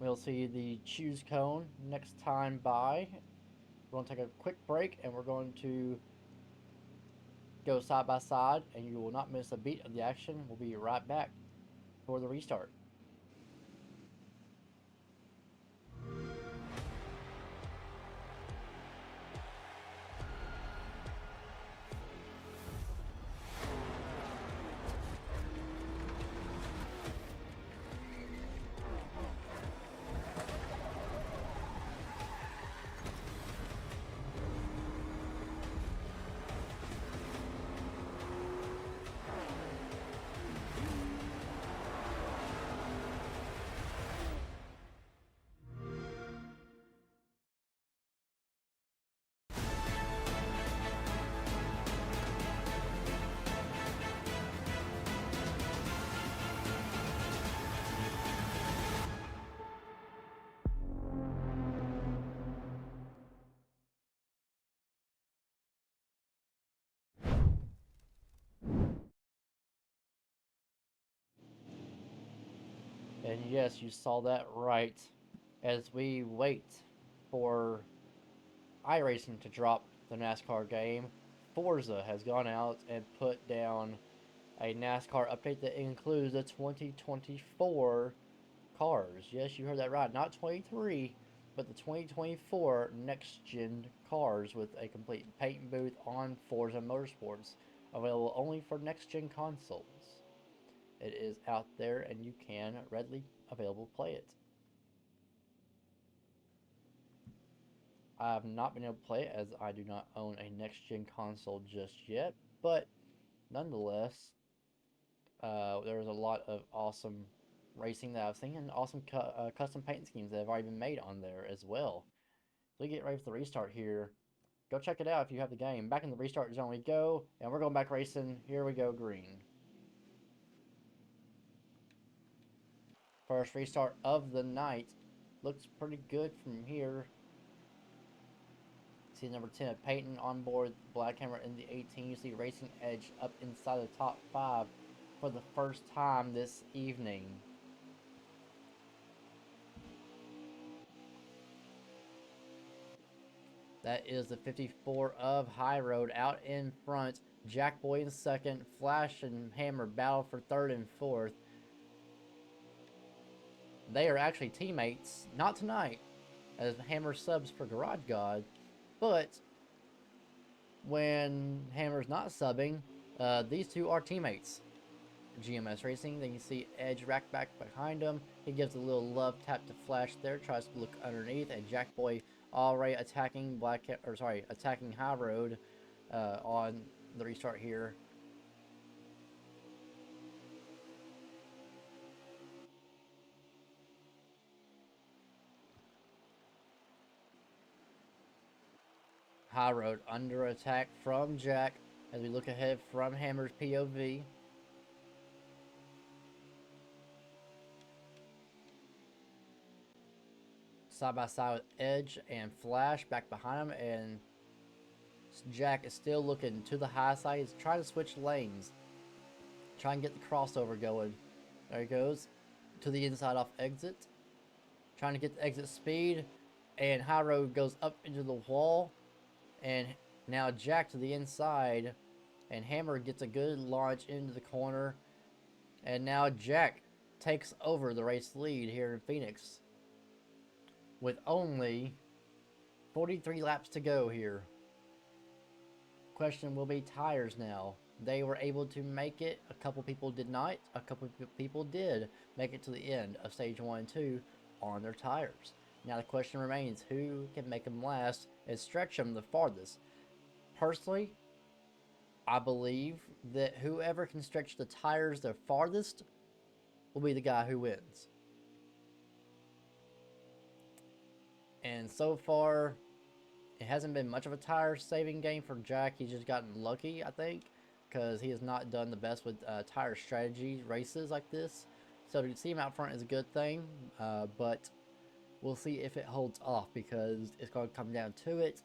We'll see the choose cone next time by. We're going to take a quick break and we're going to go side by side and you will not miss a beat of the action. We'll be right back for the restart. And yes, you saw that right. As we wait for iRacing to drop the NASCAR game, Forza has gone out and put down a NASCAR update that includes the 2024 cars. Yes, you heard that right. Not 23, but the 2024 next gen cars with a complete paint booth on Forza Motorsports. Available only for next gen consoles. It is out there and you can readily available play it. I have not been able to play it as I do not own a next gen console just yet, but nonetheless, there's a lot of awesome racing that I've seen and awesome custom paint schemes that have already been made on there as well. So we get ready for the restart here. Go check it out if you have the game. Back in the restart zone we go, and we're going back racing. Here we go, green. First restart of the night. Looks pretty good from here. See number 10 Peyton on board, Black Hammer in the 18. You see Racing Edge up inside the top 5 for the first time this evening. That is the 54 of High Road out in front. Jack Boy in second. Flash and Hammer battle for third and fourth. They are actually teammates, not tonight, as Hammer subs for Garage God, but when Hammer's not subbing, these two are teammates. GMS Racing, then you see Edge rack back behind him. He gives a little love tap to Flash there, tries to look underneath, and Jack Boy already attacking attacking High Road on the restart here. High Road under attack from Jack as we look ahead from Hammer's POV. Side by side with Edge and Flash back behind him, and Jack is still looking to the high side. He's trying to switch lanes, trying to get the crossover going. There he goes to the inside off exit, trying to get the exit speed, and High Road goes up into the wall, and now Jack to the inside, and Hammer gets a good launch into the corner, and now Jack takes over the race lead here in Phoenix with only 43 laps to go here. Question will be tires now. They were able to make it. A couple people did not. A couple people did make it to the end of stage 1 and 2 on their tires. Now the question remains, who can make them last and stretch them the farthest? Personally, I believe that whoever can stretch the tires the farthest will be the guy who wins. And so far, it hasn't been much of a tire saving game for Jack. He's just gotten lucky, I think, because he has not done the best with tire strategy races like this. So to see him out front is a good thing, but we'll see if it holds off, because it's going to come down to it.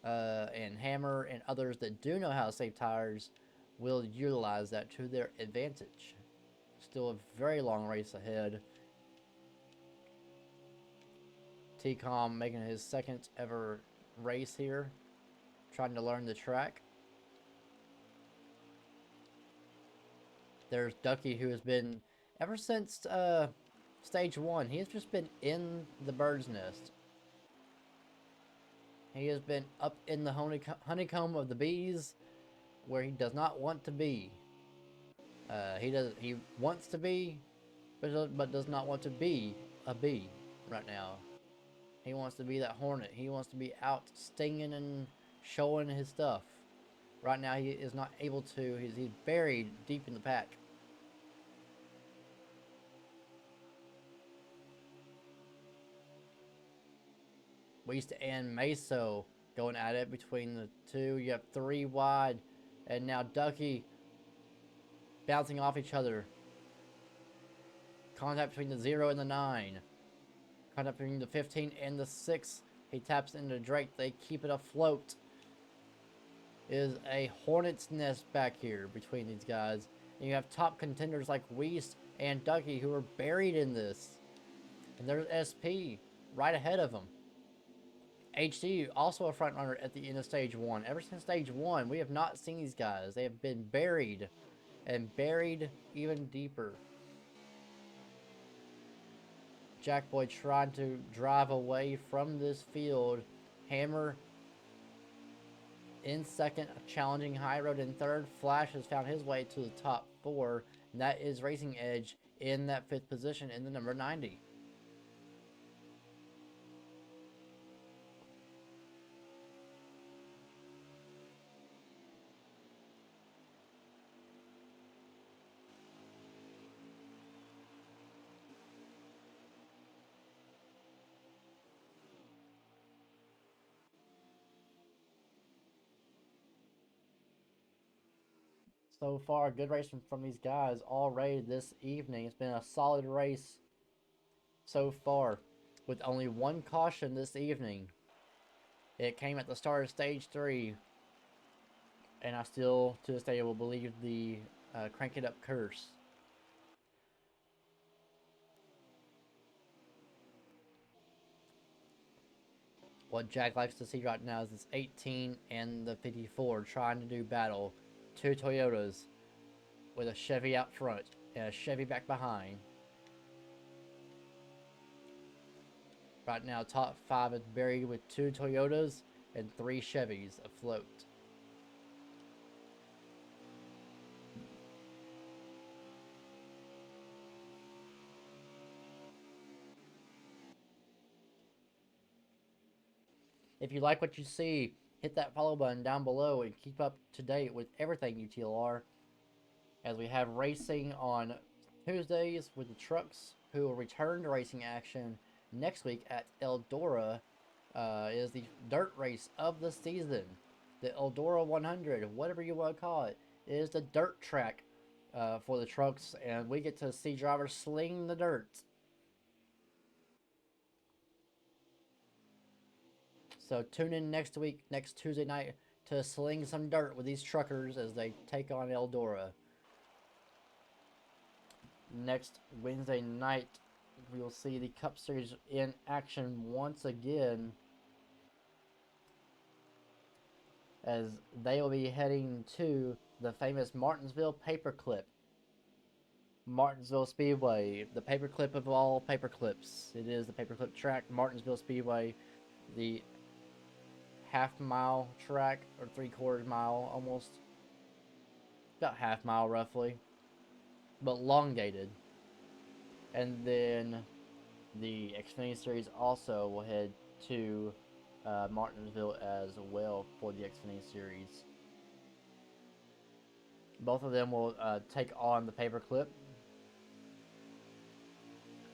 And Hammer and others that do know how to save tires will utilize that to their advantage. Still a very long race ahead. T-Com making his second ever race here, trying to learn the track. There's Ducky, who has been, ever since stage 1, he has just been in the bird's nest. He has been up in the honeycomb of the bees, where he does not want to be. He wants to be, but does not want to be a bee right now. He wants to be that hornet. He wants to be out stinging and showing his stuff. Right now he is not able to. He's buried deep in the pack. Weist and Meso going at it between the two. You have 3 wide. And now Ducky bouncing off each other. Contact between the 0 and the 9. Contact between the 15 and the 6. He taps into Drake. They keep it afloat. It is a hornet's nest back here between these guys. And you have top contenders like Weist and Ducky who are buried in this. And there's SP right ahead of them. HD also a front runner at the end of stage 1. Ever since stage 1, we have not seen these guys. They have been buried and buried even deeper. Jack Boy tried to drive away from this field. Hammer in second, challenging High Road in third. Flash has found his way to the top 4, and that is Racing Edge in that 5th position in the number 90. So far, good race from these guys already this evening. It's been a solid race so far, with only one caution this evening. It came at the start of stage 3, and I still, to this day, will believe the Crank It Up curse. What Jack likes to see right now is this 18 and the 54 trying to do battle. 2 Toyotas with a Chevy out front and a Chevy back behind. Right now, top 5 is buried with 2 Toyotas and 3 Chevys afloat. If you like what you see, hit that follow button down below and keep up to date with everything UTLR, as we have racing on Tuesdays with the trucks, who will return to racing action next week at Eldora. Is the dirt race of the season. The Eldora 100, whatever you want to call it, is the dirt track for the trucks, and we get to see drivers sling the dirt. So tune in next week, next Tuesday night, to sling some dirt with these truckers as they take on Eldora. Next Wednesday night, we will see the Cup Series in action once again, as they will be heading to the famous Martinsville Paperclip. Martinsville Speedway, the paperclip of all paperclips. It is the paperclip track, Martinsville Speedway, the half-mile track, or 3/4 mile almost. About half-mile roughly, but elongated. And then the Xfinity Series also will head to Martinsville as well for the Xfinity Series. Both of them will take on the paperclip.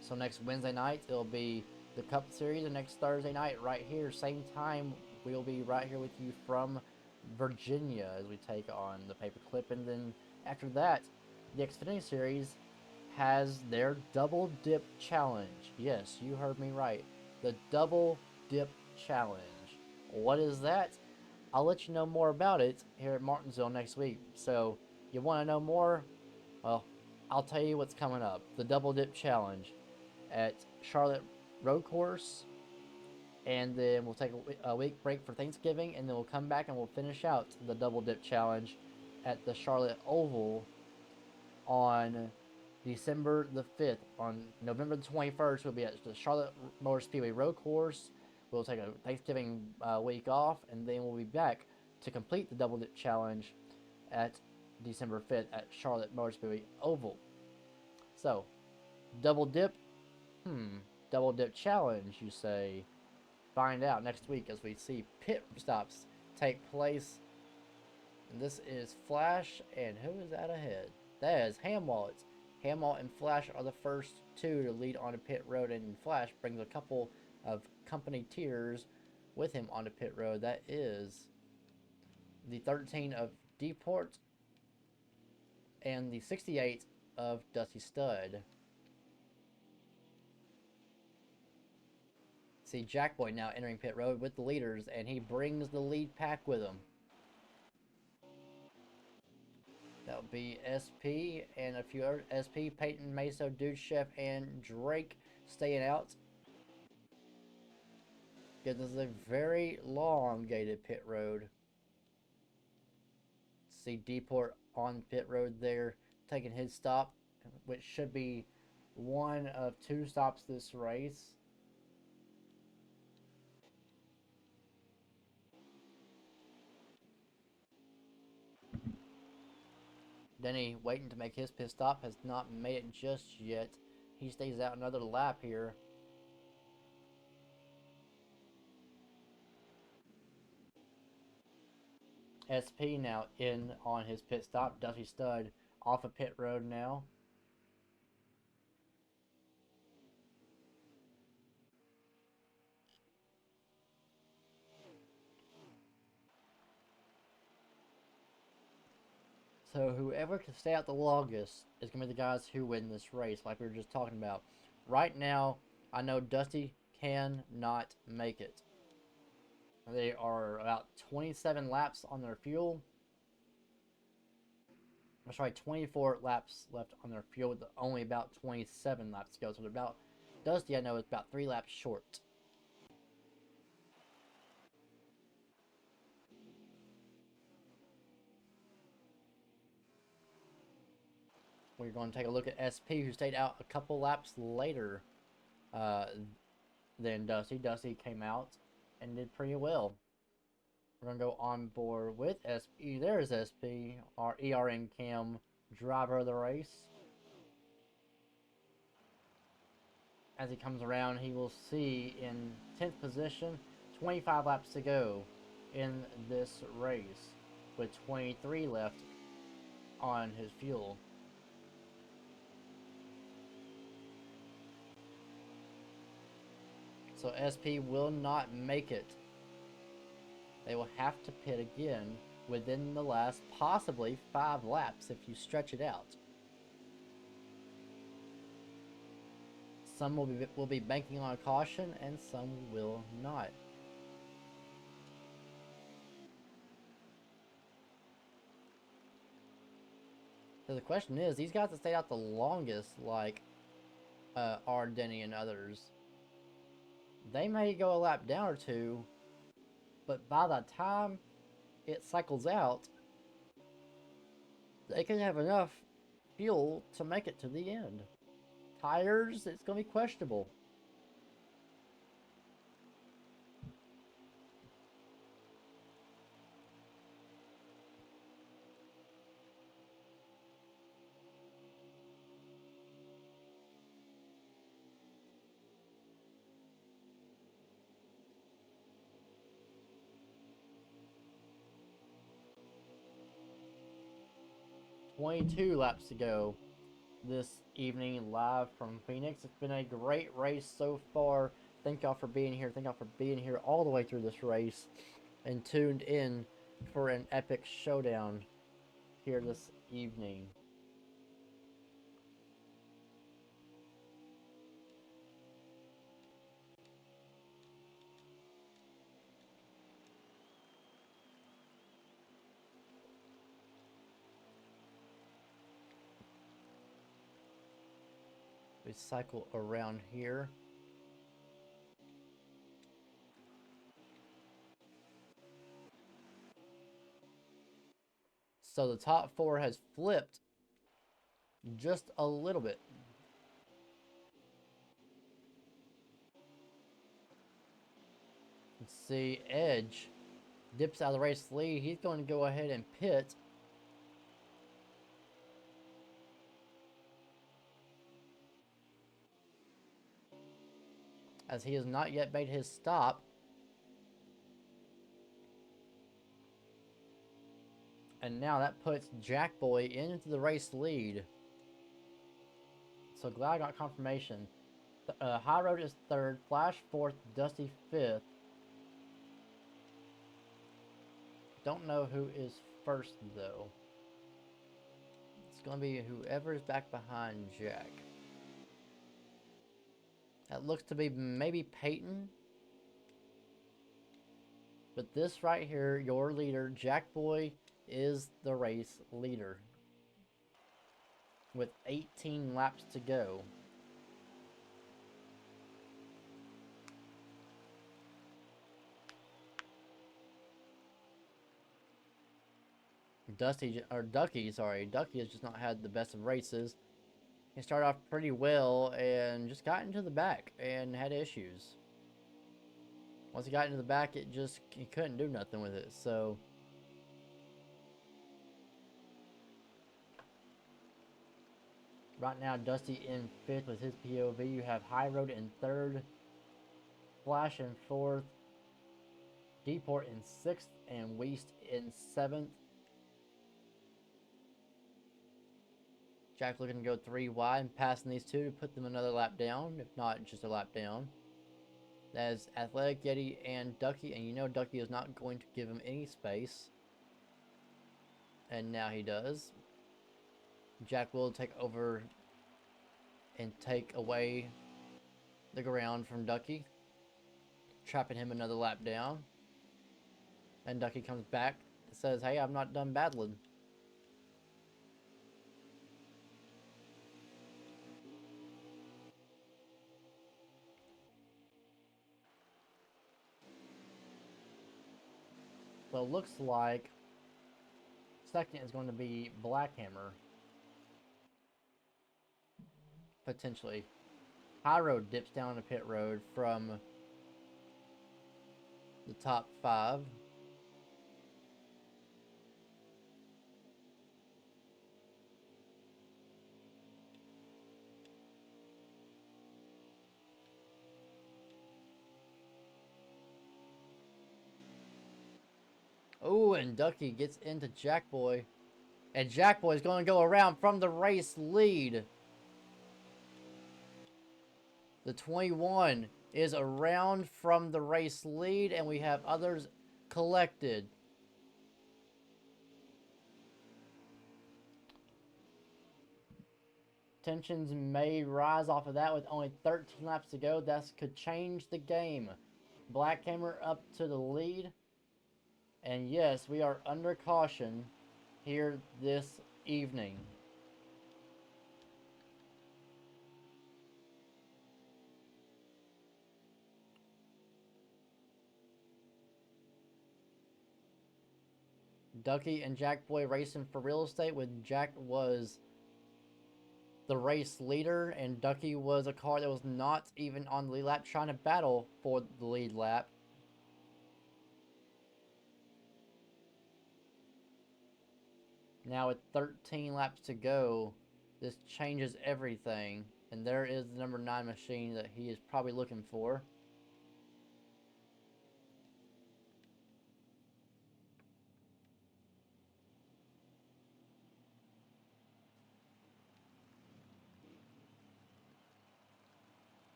So next Wednesday night, it'll be the Cup Series, and next Thursday night, right here, same time, we'll be right here with you from Virginia as we take on the paperclip. And then after that, the Xfinity Series has their Double Dip Challenge. Yes, you heard me right. The Double Dip Challenge. What is that? I'll let you know more about it here at Martinsville next week. So, you want to know more? Well, I'll tell you what's coming up. The Double Dip Challenge at Charlotte Road Course. And then we'll take a week break for Thanksgiving, and then we'll come back and we'll finish out the Double Dip Challenge at the Charlotte Oval on December the 5th. On November the 21st, we'll be at the Charlotte Motor Speedway Road Course. We'll take a Thanksgiving week off, and then we'll be back to complete the Double Dip Challenge at December 5th at Charlotte Motor Speedway Oval. So, Double Dip? Double Dip Challenge, you say? Find out next week as we see pit stops take place. And this is Flash, and who is that ahead? That is Hamwalt. Hamwalt and Flash are the first 2 to lead onto pit road, and Flash brings a couple of company tiers with him onto pit road. That is the 13 of Deport and the 68 of Dusty Stud. See Jackboy now entering pit road with the leaders, and he brings the lead pack with him. That'll be SP and a few other SP, Peyton, Meso, Dude Chef, and Drake staying out. This is a very elongated pit road. See Deport on pit road there, taking his stop, which should be one of 2 stops this race. Denny waiting to make his pit stop, has not made it just yet. He stays out another lap here. SP now in on his pit stop. Dusty Stud off of pit road now. So whoever can stay out the longest is going to be the guys who win this race, like we were just talking about. Right now, I know Dusty cannot make it. They are about 27 laps on their fuel. I'm sorry, 24 laps left on their fuel with only about 27 laps to go. So they're about, Dusty I know is about 3 laps short. We're going to take a look at SP, who stayed out a couple laps later than Dusty. Dusty came out and did pretty well. We're going to go on board with SP. There's SP, our ERN Cam driver of the race. As he comes around, he will see in 10th position, 25 laps to go in this race, with 23 left on his fuel. So SP will not make it. They will have to pit again within the last possibly 5 laps if you stretch it out. Some will be banking on a caution and some will not. So the question is, these guys that stayed out the longest, like R. Denny and others, they may go a lap down or 2, but by the time it cycles out, they can have enough fuel to make it to the end. Tires, it's going to be questionable. "22 laps to go this evening live from Phoenix. It's been a great race so far. Thank y'all for being here. Thank y'all for being here all the way through this race and tuned in for an epic showdown here this evening. We cycle around here. So the top 4 has flipped just a little bit. Let's see, Edge dips out of the race lead. He's going to go ahead and pit. As he has not yet made his stop. And now that puts Jackboy into the race lead. So glad I got confirmation. High Road is 3rd, Flash 4th, Dusty 5th. Don't know who is 1st though. It's going to be whoever is back behind Jack. That looks to be maybe Peyton. But this right here, your leader, Jackboy, is the race leader. With 18 laps to go. Ducky, sorry, Ducky has just not had the best of races. He started off pretty well and just got into the back and had issues. Once he got into the back, he couldn't do nothing with it. So right now, Dusty in 5th with his POV. You have High Road in 3rd, Flash in 4th, Deport in 6th, and Weast in 7th. Jack looking to go 3 wide and passing these two to put them another lap down, if not just a lap down. That is Athletic Yeti and Ducky, and you know Ducky is not going to give him any space. And now he does. Jack will take over and take away the ground from Ducky, trapping him another lap down. And Ducky comes back and says, "Hey, I'm not done battling." So it looks like second is going to be Blackhammer. Potentially. High Road dips down to pit road from the top 5. Oh, and Ducky gets into Jackboy. And Jackboy's going to go around from the race lead. The 21 is around from the race lead, and we have others collected. Tensions may rise off of that with only 13 laps to go. That could change the game. Blackhammer up to the lead. And yes, we are under caution here this evening. Ducky and Jackboy racing for real estate when Jack was the race leader and Ducky was a car that was not even on the lead lap trying to battle for the lead lap. Now with 13 laps to go, this changes everything. And there is the number 9 machine that he is probably looking for.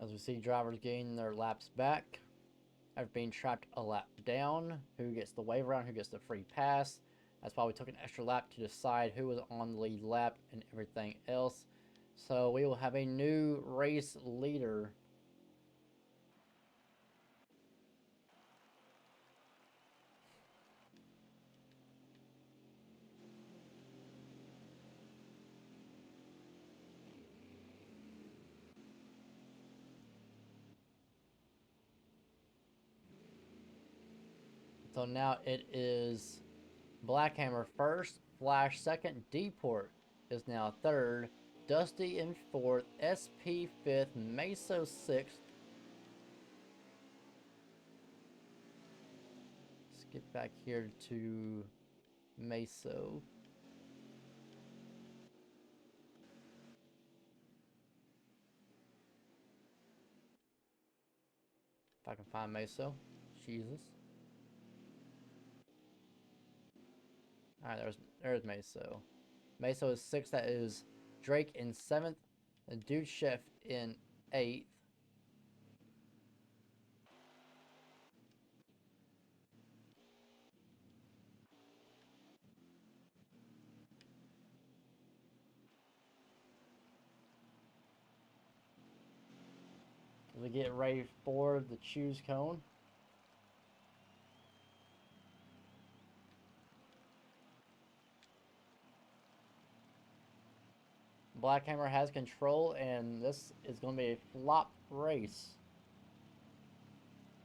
As we see drivers gain their laps back after being trapped a lap down. Who gets the wave around, who gets the free pass. That's why we took an extra lap to decide who was on the lead lap and everything else. So we will have a new race leader. So now it is Blackhammer first, Flash second, Deport is now third, Dusty in fourth, SP fifth, Meso sixth. Let's get back here to Meso. If I can find Meso. Jesus. Alright, there's Meso. Meso is 6th. That is Drake in 7th. And Dude Chef in 8th. We get ready for the choose cone. Black Hammer has control, and this is going to be a flop race.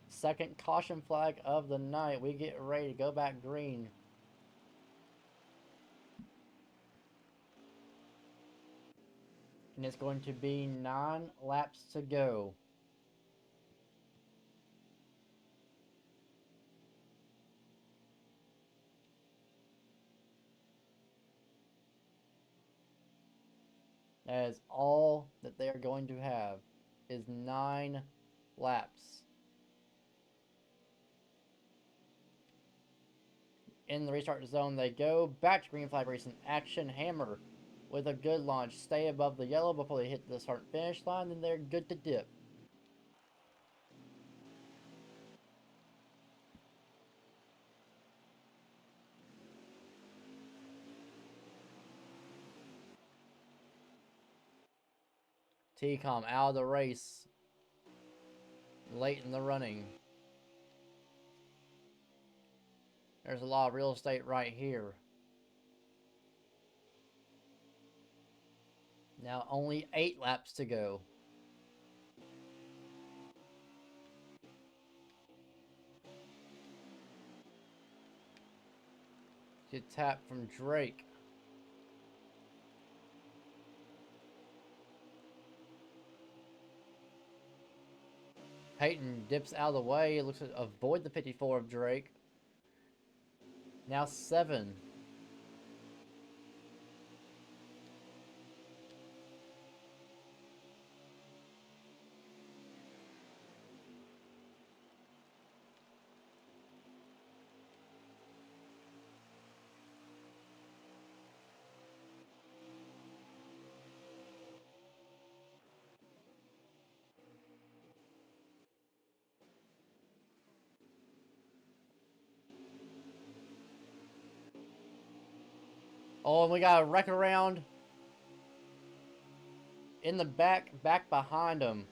Second caution flag of the night. We get ready to go back green. And it's going to be 9 laps to go. That is all that they are going to have, is 9 laps. In the restart zone they go. Back to green flag racing action. Hammer with a good launch. Stay above the yellow before they hit the start finish line, and they're good to dip. T-Com out of the race late in the running. There's a lot of real estate right here. Now only 8 laps to go. Good tap from Drake. Peyton dips out of the way. Looks to avoid the 54 of Drake. Now 7. Oh, and we got a wreck around in the back behind them.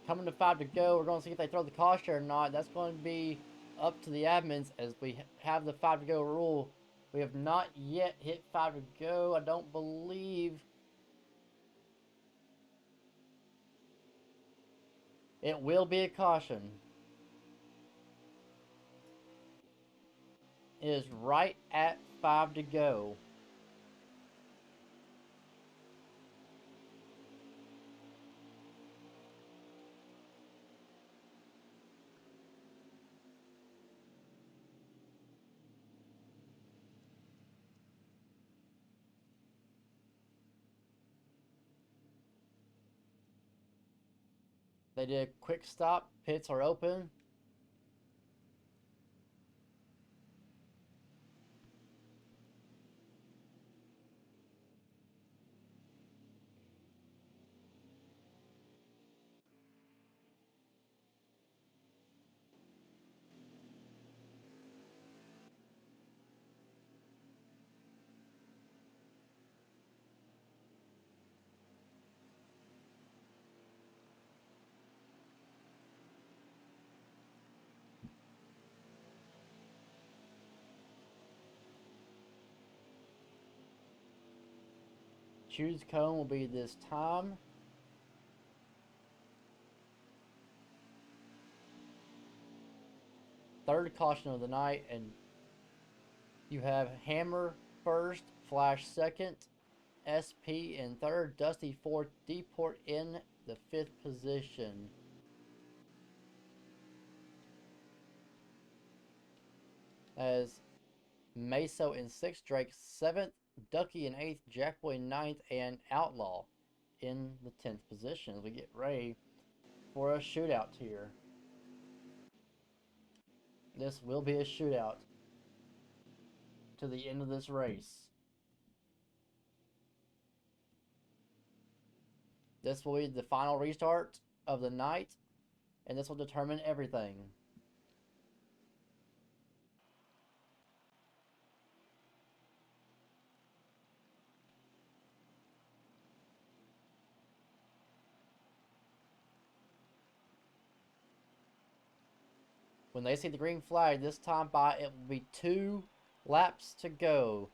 Coming to 5 to go. We're going to see if they throw the caution or not. That's going to be up to the admins as we have the 5 to go rule. We have not yet hit 5 to go. I don't believe. It will be a caution. It is right at 5 to go. They did a quick stop. Pits are open. Choose cone will be this time. Third caution of the night, and you have Hammer first, Flash second, SP in third, Dusty fourth, Deport in the 5th position. As Meso in 6th, Drake 7th, Ducky in 8th, Jackboy 9th, and Outlaw in the 10th position as we get ready for a shootout here. This will be a shootout to the end of this race. This will be the final restart of the night, and this will determine everything. When they see the green flag this time by, it will be 2 laps to go.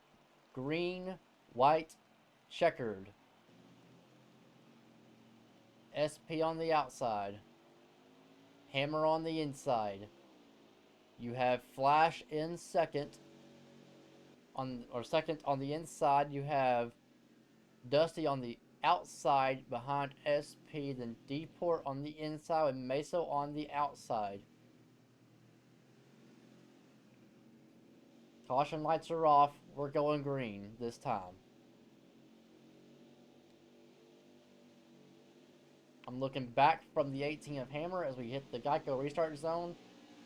Green, white, checkered. SP on the outside. Hammer on the inside. You have Flash in second. Second on the inside. You have Dusty on the outside behind SP. Then Deport on the inside with Meso on the outside. Caution lights are off. We're going green this time. I'm looking back from the 18 of Hammer as we hit the Geico restart zone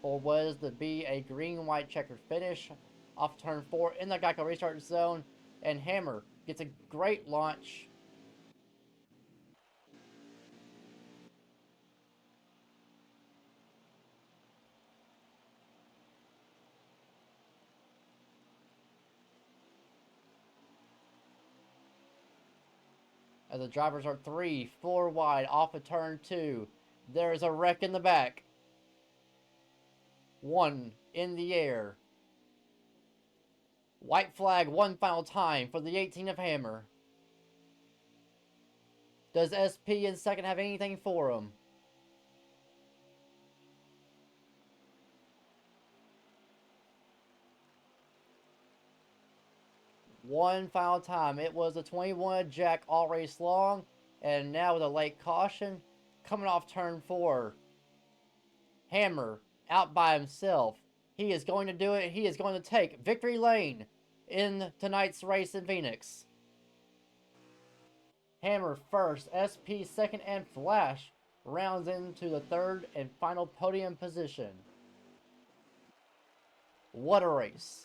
for what is to be a green-white checkered finish off turn 4 in the Geico restart zone. And Hammer gets a great launch. As the drivers are 3, 4 wide off of turn 2. There is a wreck in the back. 1 in the air. White flag one final time for the 18 of Hammer. Does SP in second have anything for him? One final time. It was a 21 Jack all race long. And now with a late caution coming off turn 4. Hammer out by himself. He is going to do it. He is going to take victory lane in tonight's race in Phoenix. Hammer first, SP second, and Flash rounds into the third and final podium position. What a race.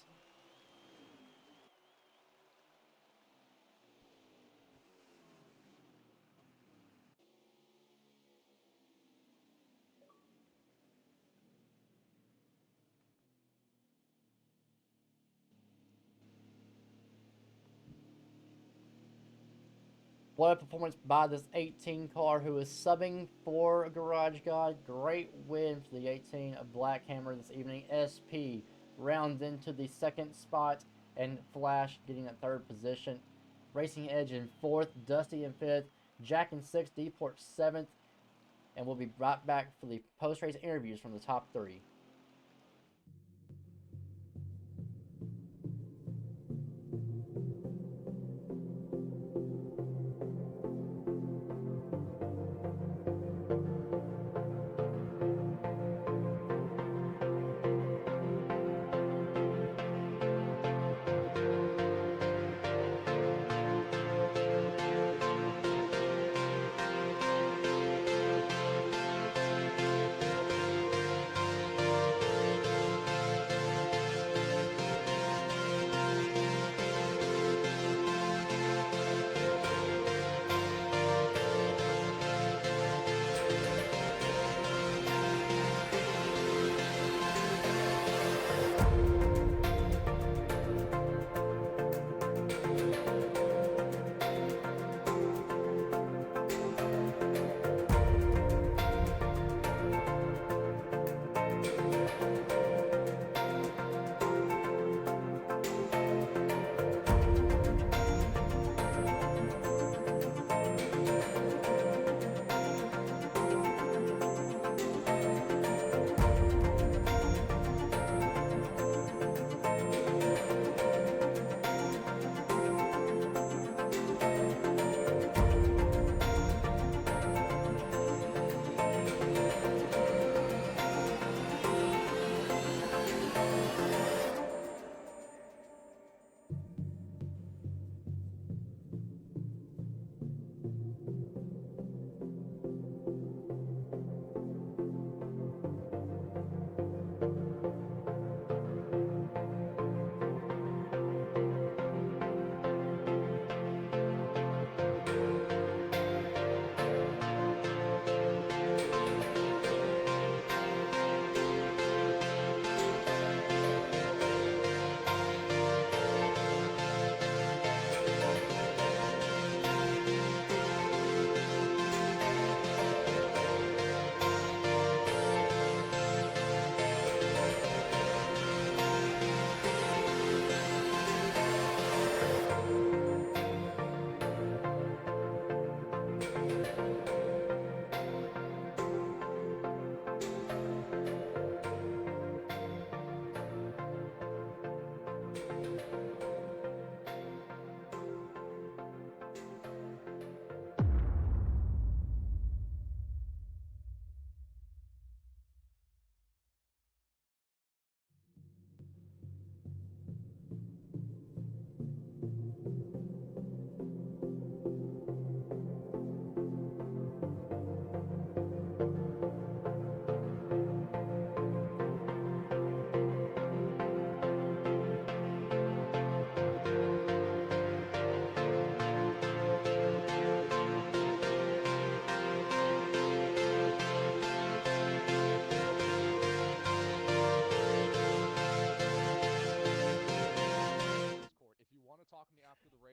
What a performance by this 18 car who is subbing for Garage God. Great win for the 18 of Black Hammer this evening. SP rounds into the second spot and Flash getting that third position. Racing Edge in fourth, Dusty in fifth, Jack in sixth, Deport seventh. And we'll be right back for the post-race interviews from the top 3.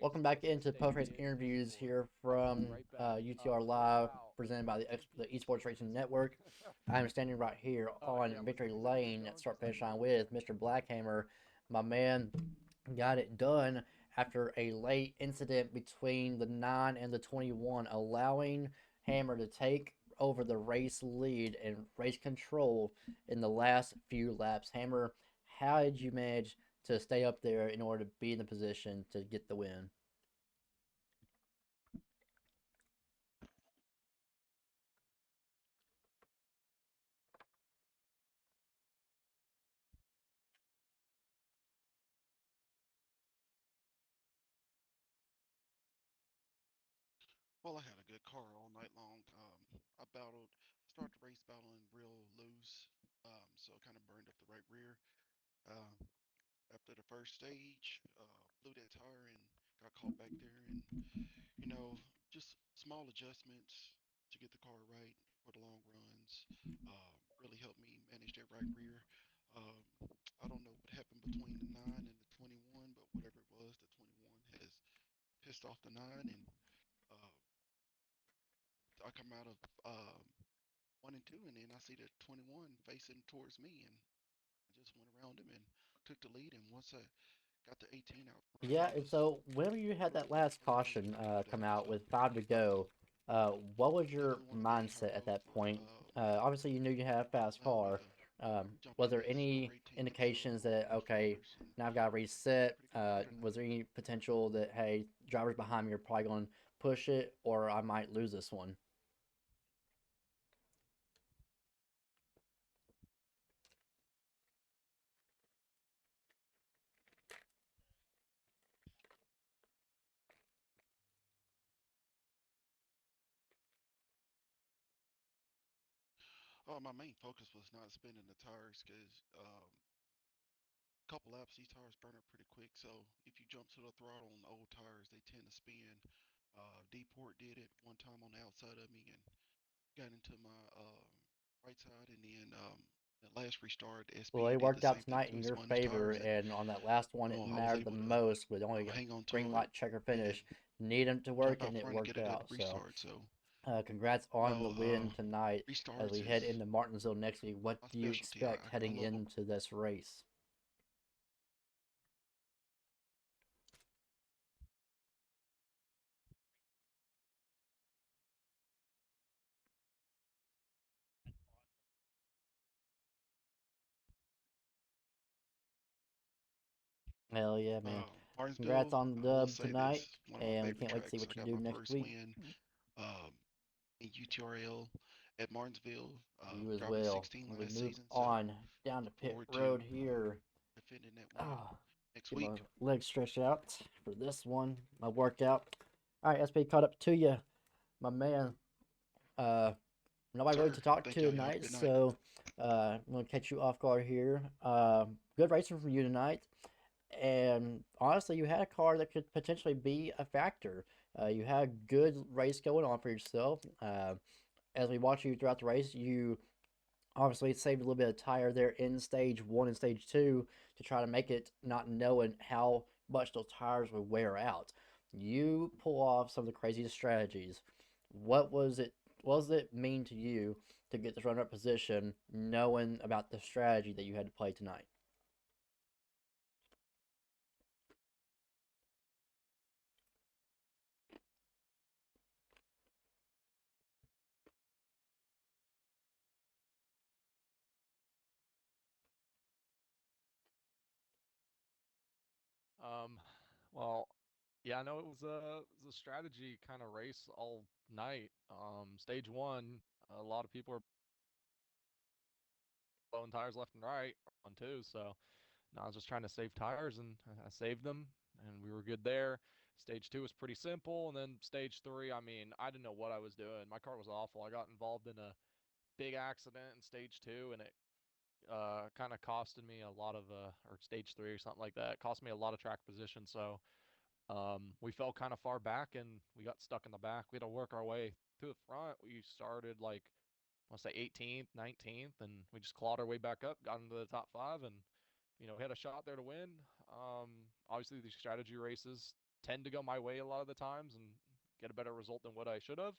Welcome back into post race interviews here from UTR Live, presented by the Esports Racing Network. I'm standing right here on Victory Lane at start finish line with Mr. Blackhammer. My man got it done after a late incident between the 9 and the 21, allowing Hammer to take over the race lead and race control in the last few laps. Hammer, how did you manage to stay up there in order to be in the position to get the win? Well, I had a good car all night long. I battled, started the race battling real loose, so I kind of burned up the right rear. Um, After the first stage, blew that tire and got caught back there, and you know, just small adjustments to get the car right for the long runs. Really helped me manage that right rear. Um, I don't know what happened between the 9 and the 21, but whatever it was, the 21 has pissed off the 9, and uh, I come out of 1 and 2, and then I see the 21 facing towards me, and I just went around him and took the lead. And once I got the 18 out front, Yeah, it and was so whenever you had that last pretty caution much a come down. out So with 5 to go, what was your definitely one of those hard mindset at roads that where point? Obviously, you knew you had a fast allowed me car. to jump Was in there as number any 18. So indications that, much okay, progress and now I've got to reset? pretty good car Was tonight. there any potential that, hey, drivers behind me are probably going to push it or I might lose this one? My main focus was not spinning the tires because couple laps, these tires burn up pretty quick. So if you jump to the throttle on old tires, they tend to spin. Deport did it one time on the outside of me and got into my right side, and then the last restart, the Well, SVN it did the worked out same thing tonight to in me, your spun his favor, tires, and and on that last one, it I was mattered the able to most with only a hang on green to it light checker and finish. Need him to jump work, out and it front and get worked a good out. So, restart. So congrats on the win tonight as we restarts head is into Martinsville next week. What my do you specialty. expect I heading love them. into this race? Hell yeah, man. Congrats Martinsville, on the I will dub say this, tonight, one of my and we favorite can't wait to see tracks. I what you got do my next first week. win um, in UTRL at Martinsville, You as driving well. 16 As we last move season. So on down to look pit forward to road here. defending that win Ah, next get my week. legs stretched out for this one, my workout. All right, SP caught up to you, my man. Uh, Nobody really Sir, to talk thank to y'all. Y'all have a tonight, good night. so I'm gonna catch you off guard here. Good racing from you tonight, and honestly, you had a car that could potentially be a factor. You had a good race going on for yourself. As we watch you throughout the race, you obviously saved a little bit of tire there in stage one and stage two to try to make it, not knowing how much those tires would wear out. You pull off some of the craziest strategies. What was it? What does it mean to you to get this runner-up position, knowing about the strategy that you had to play tonight? Um, well, yeah, I know it was a strategy kind of race all night. Stage one, a lot of people are blowing tires left and right on two, so no, I was just trying to save tires and I saved them, and we were good there. Stage two was pretty simple, and then stage three, I mean, I didn't know what I was doing. My car was awful. I got involved in a big accident in stage two, and it kind of costed me a lot of or stage three or something like that. It cost me a lot of track position, so we fell kind of far back and we got stuck in the back. We had to work our way to the front. We started like, I want to say 18th, 19th, and we just clawed our way back up, got into the top five, and had a shot there to win. Obviously, these strategy races, tend to go my way a lot of the times and get a better result than what I should have.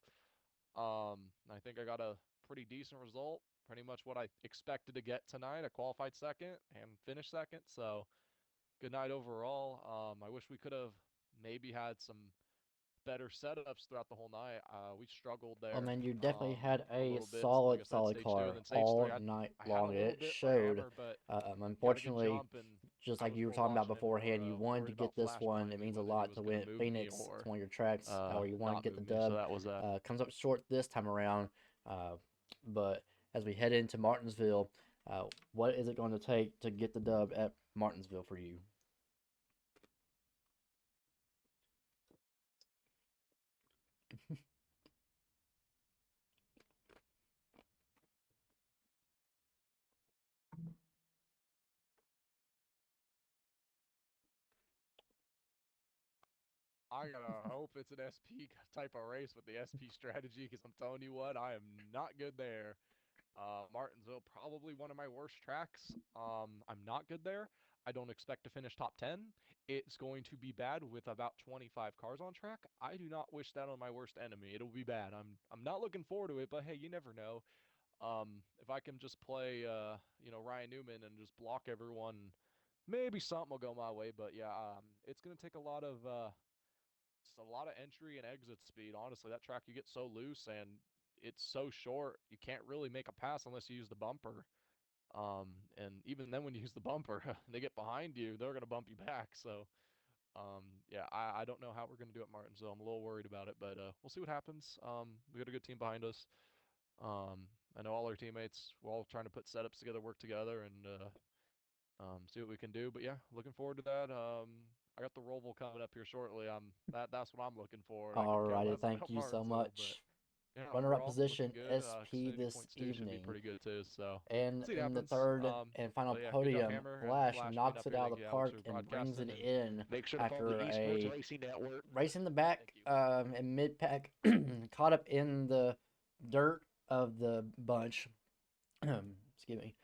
I think I got a pretty decent result, pretty much what I expected to get tonight. I qualified second and finished second, so good night overall. I wish we could have maybe had some better setups throughout the whole night. We struggled Well, there man, you definitely had a a little bit. Like solid, I said, solid stage two and car then stage three. all I night I had a long. little It bit for showed. hammer, but he had a good Unfortunately, jump, and just I like was you were more talking about watching and beforehand, you more wanted to worried get about this Flash one. behind It me, means a whether he lot was to gonna win move me Phoenix. It's or one of your tracks, or you want not to get the move me. So dub. that was Comes up short this time around. But as we head into Martinsville, what is it going to take to get the dub at Martinsville for you? I gotta hope it's an SP type of race with the SP strategy, because I'm telling you what, I am not good there. Martinsville, probably one of my worst tracks. I'm not good there. I don't expect to finish top 10. It's going to be bad with about 25 cars on track. I do not wish that on my worst enemy. It'll be bad. I'm not looking forward to it, but hey, you never know. If I can just play, Ryan Newman and just block everyone, maybe something will go my way. But yeah, it's gonna take a lot of just a lot of entry and exit speed. Honestly, that track you get so loose and it's so short, you can't really make a pass unless you use the bumper. And even then, when you use the bumper, they get behind you, they're gonna bump you back. So, yeah, I don't know how we're gonna do at Martinsville. I'm a little worried about it, but we'll see what happens. We got a good team behind us. I know all our teammates. We're all trying to put setups together, work together, and see what we can do. But yeah, looking forward to that. I got the Roval coming up here shortly. That's what I'm looking for, and I could care Alrighty, less thank about you so Martinsville. But much. yeah, Runner-up overall looking position good. SP Xfinity this points too should be evening. pretty good too. So And see what in the happens. third and final But yeah, good job, podium, Hammer and Flash Flash being knocks up it here. out Thank of you, the Alex, park for and brings it broadcasting, and in Make sure to follow after the Esports a Racing Network. race in the thank back you. in mid-pack, caught up in the dirt of the bunch. Excuse me.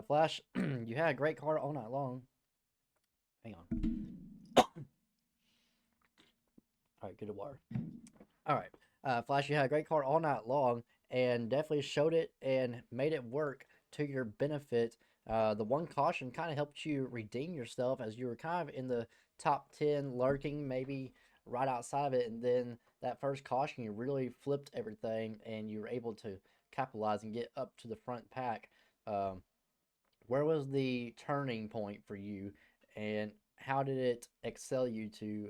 Flash, you had a great car all night long. Hang on. All right, good to water. All right. Flash, you had a great car all night long and definitely showed it and made it work to your benefit. The one caution kind of helped you redeem yourself as you were kind of in the top 10, lurking maybe right outside of it. And then that first caution, you really flipped everything and you were able to capitalize and get up to the front pack. Um, where was the turning point for you, and how did it excel you to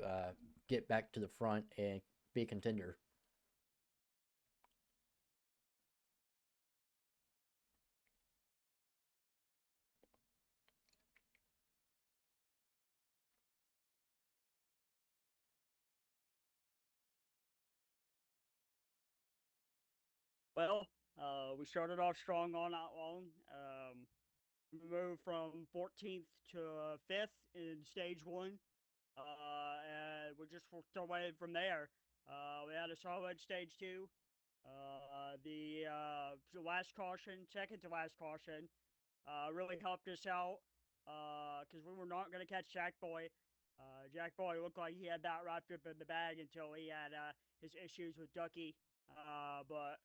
get back to the front and be a contender? Well, we started off strong all night long. We moved from 14th to 5th in stage one, and we just worked our way from there. We had a solid stage two. The last caution, second to last caution, really helped us out because we were not going to catch Jack Boy. Jack Boy looked like he had that wrapped up in the bag until he had his issues with Ducky. But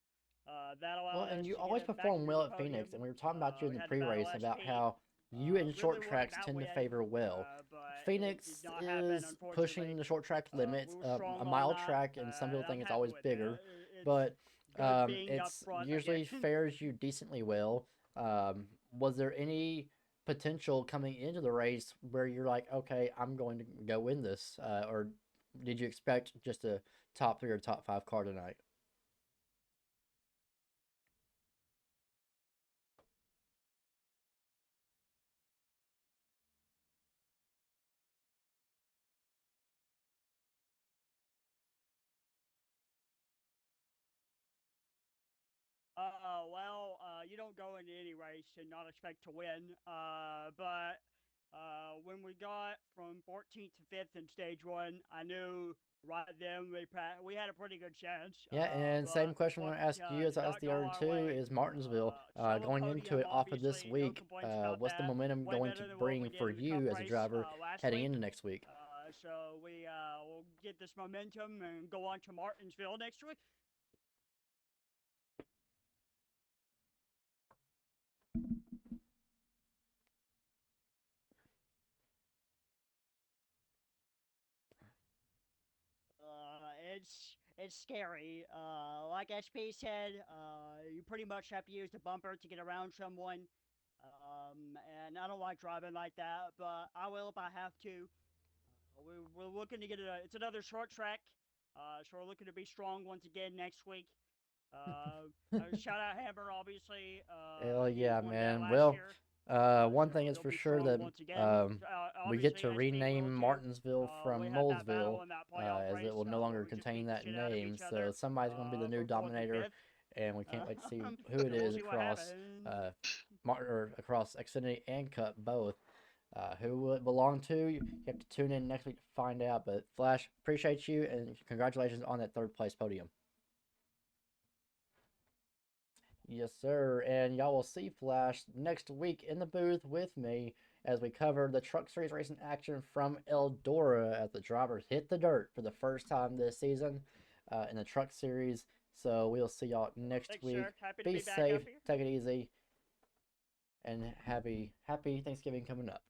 that Well, allowed and us you to get always it back perform into well the at Phoenix, podium. and we were talking about you in We the had the battle pre-race about SP. how you in Really short wanted tracks that tend to win, favor well. but it did Phoenix not happen, is pushing unfortunately. the short track We limits. were A strong all mile night, track, and some people and I'm think it's happy always with it. bigger, It's but good being up it's front usually again. fares you decently well. Was there any potential coming into the race where you're like, okay, I'm going to go win this, or did you expect just a top three or top five car tonight? You don't go into any race and not expect to win. But when we got from 14th to 5th in stage one, I knew right then we had a pretty good chance. Yeah, and same But question I'm what going to ask you as did I asked not the go other our two way. is Martinsville. Solid Going into podium, it off of this obviously, no week, complaints about what's the that. momentum Way going to better than what we bring did for in the cup you as a race driver last heading week. into next week? So we will get this momentum and go on to Martinsville next week. It's scary. Like SP said, you pretty much have to use the bumper to get around someone. And I don't like driving like that, but I will if I have to. We're looking to get it's another short track, so we're looking to be strong once again next week. Shout out Hammer, obviously. Hell He yeah, won that man. last Well, year. one So thing is he'll for be sure strong that once again. we get Obviously, to SP will rename too. Martinsville from We had that battle Molesville, in that playoff as it race will no where longer we just contain beat the that shit out of name. each So other somebody's going to be the new for fourth and Dominator, fifth. and we can't wait to see who So it we'll is see what across happens. or across Xfinity and Cup both. Who will it belong to? You have to tune in next week to find out. But Flash, appreciate you and congratulations on that third place podium. Yes, sir. And y'all will see Flash next week in the booth with me as we cover the Truck Series racing action from Eldora as the drivers hit the dirt for the first time this season in the Truck Series. So we'll see y'all next Thanks, week. sir. Happy to Be be back safe, up here. take it easy, and happy Thanksgiving coming up.